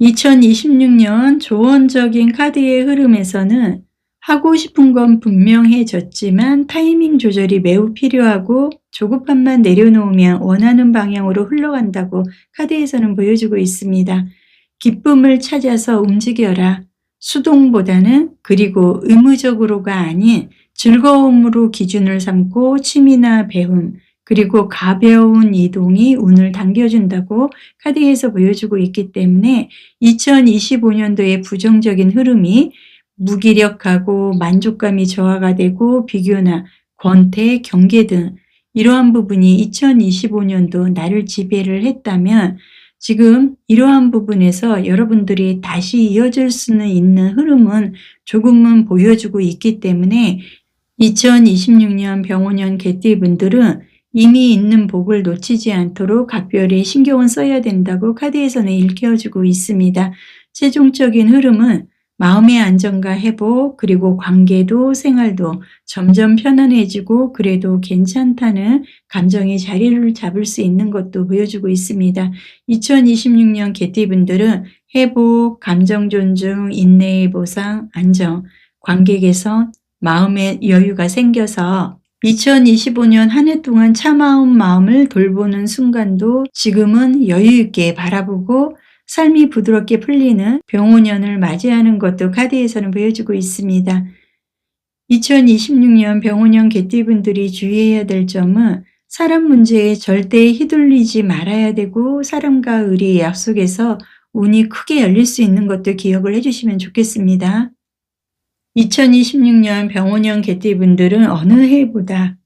2026년 조언적인 카드의 흐름에서는 하고 싶은 건 분명해졌지만 타이밍 조절이 매우 필요하고 조급함만 내려놓으면 원하는 방향으로 흘러간다고 카드에서는 보여주고 있습니다. 기쁨을 찾아서 움직여라. 수동보다는, 그리고 의무적으로가 아닌 즐거움으로 기준을 삼고 취미나 배움, 그리고 가벼운 이동이 운을 당겨준다고 카드에서 보여주고 있기 때문에 2025년도의 부정적인 흐름이 무기력하고 만족감이 저하가 되고 비교나 권태, 경계 등 이러한 부분이 2025년도 나를 지배를 했다면 지금 이러한 부분에서 여러분들이 다시 이어질 수는 있는 흐름은 조금은 보여주고 있기 때문에 2026년 병오년 개띠분들은 이미 있는 복을 놓치지 않도록 각별히 신경을 써야 된다고 카드에서는 일깨워주고 있습니다. 최종적인 흐름은 마음의 안정과 회복, 그리고 관계도 생활도 점점 편안해지고 그래도 괜찮다는 감정이 자리를 잡을 수 있는 것도 보여주고 있습니다. 2026년 개띠분들은 회복, 감정 존중, 인내의 보상, 안정, 관계 개선, 마음의 여유가 생겨서 2025년 한 해 동안 참아온 마음을 돌보는 순간도 지금은 여유 있게 바라보고 삶이 부드럽게 풀리는 병오년을 맞이하는 것도 카드에서는 보여주고 있습니다. 2026년 병오년 개띠분들이 주의해야 될 점은 사람 문제에 절대 휘둘리지 말아야 되고 사람과 의리의 약속에서 운이 크게 열릴 수 있는 것도 기억을 해주시면 좋겠습니다. 2026년 병오년 개띠분들은 어느 해보다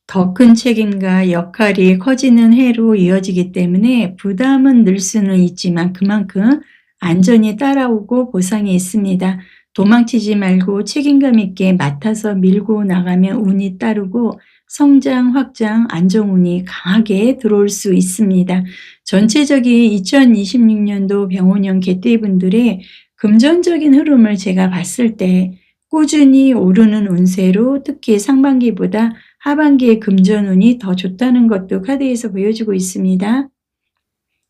더 큰 책임과 역할이 커지는 해로 이어지기 때문에 부담은 늘 수는 있지만 그만큼 안전이 따라오고 보상이 있습니다. 도망치지 말고 책임감 있게 맡아서 밀고 나가면 운이 따르고 성장, 확장, 안정운이 강하게 들어올 수 있습니다. 전체적인 2026년도 병오년 개띠분들의 금전적인 흐름을 제가 봤을 때 꾸준히 오르는 운세로 특히 상반기보다 하반기의 금전운이 더 좋다는 것도 카드에서 보여주고 있습니다.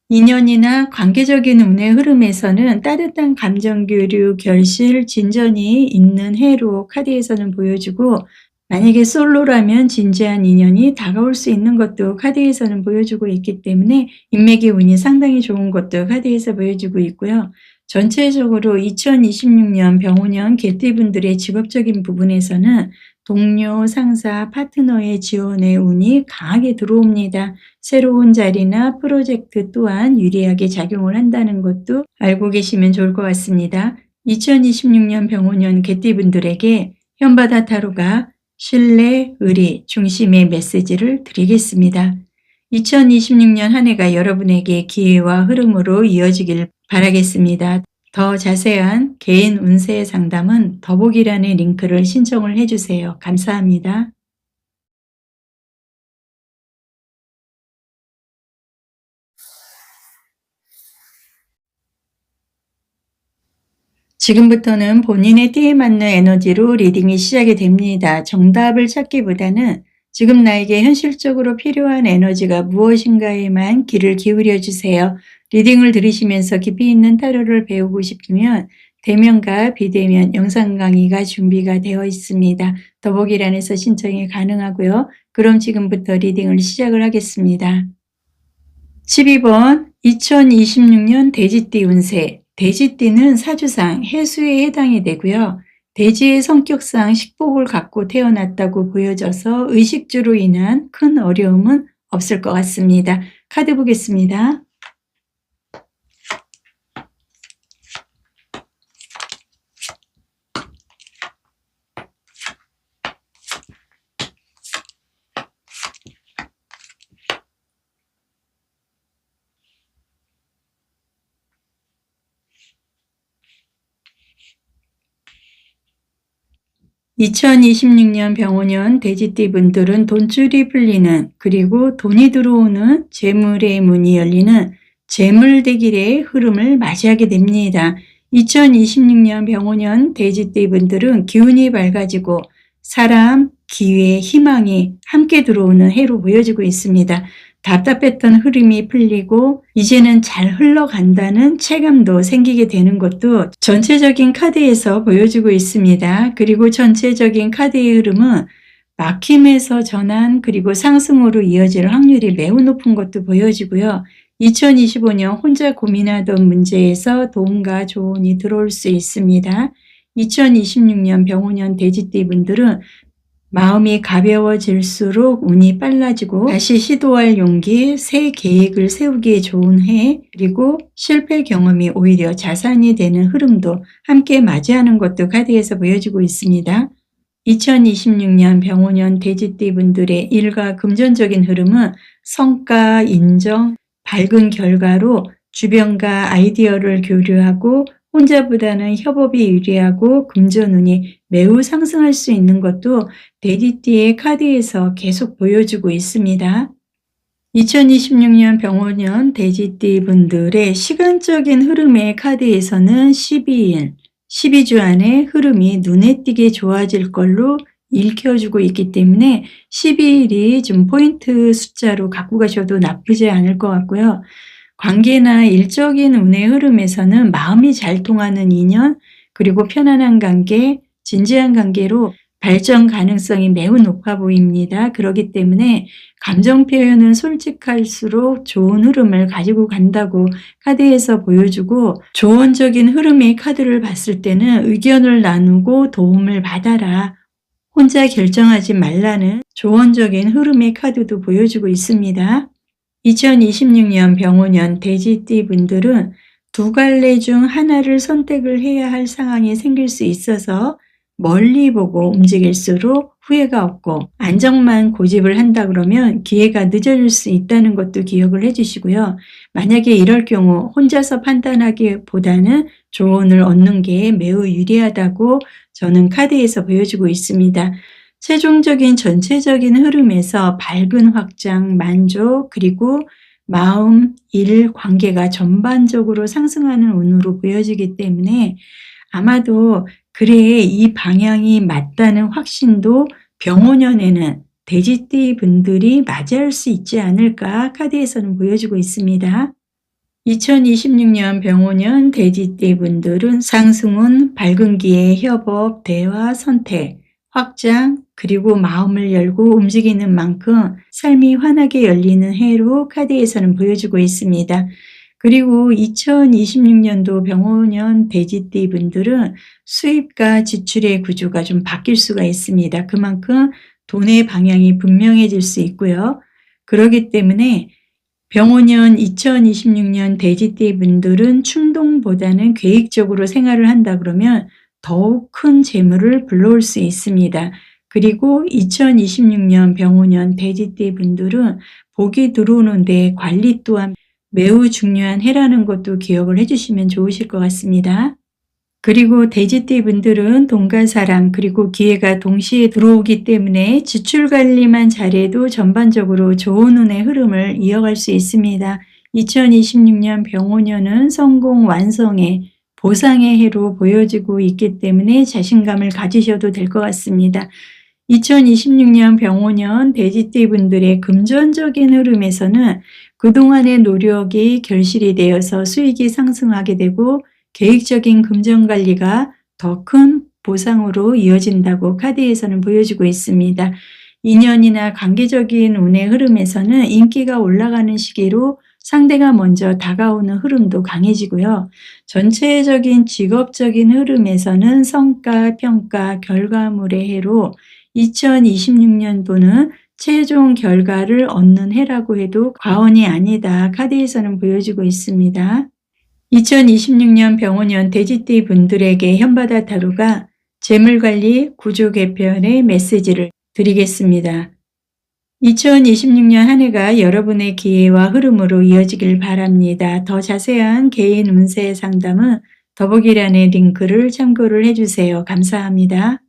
인연이나 관계적인 운의 흐름에서는 따뜻한 감정교류, 결실, 진전이 있는 해로 카드에서는 보여주고 만약에 솔로라면 진지한 인연이 다가올 수 있는 것도 카드에서는 보여주고 있기 때문에 인맥의 운이 상당히 좋은 것도 카드에서 보여주고 있고요. 전체적으로 2026년 병오년 개띠분들의 직업적인 부분에서는 동료, 상사, 파트너의 지원의 운이 강하게 들어옵니다. 새로운 자리나 프로젝트 또한 유리하게 작용을 한다는 것도 알고 계시면 좋을 것 같습니다. 2026년 병오년 개띠분들에게 현바다 타로가 신뢰, 의리, 중심의 메시지를 드리겠습니다. 2026년 한 해가 여러분에게 기회와 흐름으로 이어지길 바라겠습니다. 더 자세한 개인 운세 상담은 더보기란의 링크를 신청을 해주세요. 감사합니다. 지금부터는 본인의 띠에 맞는 에너지로 리딩이 시작이 됩니다. 정답을 찾기보다는 지금 나에게 현실적으로 필요한 에너지가 무엇인가에만 귀를 기울여 주세요. 리딩을 들으시면서 깊이 있는 타로를 배우고 싶으면 대면과 비대면 영상 강의가 준비가 되어 있습니다. 더보기란에서 신청이 가능하고요. 그럼 지금부터 리딩을 시작을 하겠습니다. 12번 2026년 돼지띠 운세. 돼지띠는 사주상 해수에 해당이 되고요. 돼지의 성격상 식복을 갖고 태어났다고 보여져서 의식주로 인한 큰 어려움은 없을 것 같습니다. 카드 보겠습니다. (2026년) 병오년 돼지띠 분들은 돈줄이 풀리는, 그리고 돈이 들어오는 재물의 문이 열리는 재물대길의 흐름을 맞이하게 됩니다. 2026년 병오년 돼지띠 분들은 기운이 밝아지고 사람, 기회, 희망이 함께 들어오는 해로 보여지고 있습니다. 답답했던 흐름이 풀리고 이제는 잘 흘러간다는 체감도 생기게 되는 것도 전체적인 카드에서 보여주고 있습니다. 그리고 전체적인 카드의 흐름은 막힘에서 전환 그리고 상승으로 이어질 확률이 매우 높은 것도 보여지고요. 2025년 혼자 고민하던 문제에서 도움과 조언이 들어올 수 있습니다. 2026년 병오년 돼지띠 분들은 마음이 가벼워질수록 운이 빨라지고 다시 시도할 용기, 새 계획을 세우기에 좋은 해, 그리고 실패 경험이 오히려 자산이 되는 흐름도 함께 맞이하는 것도 카드에서 보여주고 있습니다. 2026년 병오년 돼지띠 분들의 일과 금전적인 흐름은 성과, 인정, 밝은 결과로 주변과 아이디어를 교류하고 혼자보다는 협업이 유리하고 금전운이 매우 상승할 수 있는 것도 돼지띠의 카드에서 계속 보여주고 있습니다. 2026년 병오년 돼지띠 분들의 시간적인 흐름의 카드에서는 12일, 12주 안에 흐름이 눈에 띄게 좋아질 걸로 읽혀주고 있기 때문에 12일이 좀 포인트 숫자로 갖고 가셔도 나쁘지 않을 것 같고요. 관계나 일적인 운의 흐름에서는 마음이 잘 통하는 인연, 그리고 편안한 관계, 진지한 관계로 발전 가능성이 매우 높아 보입니다. 그렇기 때문에 감정 표현은 솔직할수록 좋은 흐름을 가지고 간다고 카드에서 보여주고, 조언적인 흐름의 카드를 봤을 때는 의견을 나누고 도움을 받아라, 혼자 결정하지 말라는 조언적인 흐름의 카드도 보여주고 있습니다. 2026년 병오년 돼지띠 분들은 두 갈래 중 하나를 선택을 해야 할 상황이 생길 수 있어서 멀리 보고 움직일수록 후회가 없고, 안정만 고집을 한다 그러면 기회가 늦어질 수 있다는 것도 기억을 해주시고요. 만약에 이럴 경우 혼자서 판단하기보다는 조언을 얻는 게 매우 유리하다고 저는 카드에서 보여주고 있습니다. 최종적인 전체적인 흐름에서 밝은 확장, 만족, 그리고 마음, 일, 관계가 전반적으로 상승하는 운으로 보여지기 때문에 아마도 그래, 이 방향이 맞다는 확신도 병오년에는 돼지띠 분들이 맞이할 수 있지 않을까 카드에서는 보여주고 있습니다. 2026년 병오년 돼지띠 분들은 상승운, 밝은 기회, 협업, 대화, 선택, 확장, 그리고 마음을 열고 움직이는 만큼 삶이 환하게 열리는 해로 카드에서는 보여주고 있습니다. 그리고 2026년도 병오년 돼지띠 분들은 수입과 지출의 구조가 좀 바뀔 수가 있습니다. 그만큼 돈의 방향이 분명해질 수 있고요. 그렇기 때문에 병오년 2026년 돼지띠 분들은 충동보다는 계획적으로 생활을 한다 그러면 더욱 큰 재물을 불러올 수 있습니다. 그리고 2026년 병오년 돼지띠 분들은 복이 들어오는데 관리 또한 매우 중요한 해라는 것도 기억을 해주시면 좋으실 것 같습니다. 그리고 돼지띠 분들은 돈과 사랑 그리고 기회가 동시에 들어오기 때문에 지출 관리만 잘해도 전반적으로 좋은 운의 흐름을 이어갈 수 있습니다. 2026년 병오년은 성공 완성의 보상의 해로 보여지고 있기 때문에 자신감을 가지셔도 될 것 같습니다. 2026년 병오년 돼지띠 분들의 금전적인 흐름에서는 그동안의 노력이 결실이 되어서 수익이 상승하게 되고 계획적인 금전 관리가 더 큰 보상으로 이어진다고 카드에서는 보여주고 있습니다. 인연이나 관계적인 운의 흐름에서는 인기가 올라가는 시기로 상대가 먼저 다가오는 흐름도 강해지고요. 전체적인 직업적인 흐름에서는 성과, 평가, 결과물의 해로 2026년도는 최종 결과를 얻는 해라고 해도 과언이 아니다 카드에서는 보여주고 있습니다. 2026년 병오년 돼지띠 분들에게 현바다 타로가 재물관리 구조 개편의 메시지를 드리겠습니다. 2026년 한 해가 여러분의 기회와 흐름으로 이어지길 바랍니다. 더 자세한 개인 운세 상담은 더보기란의 링크를 참고를 해주세요. 감사합니다.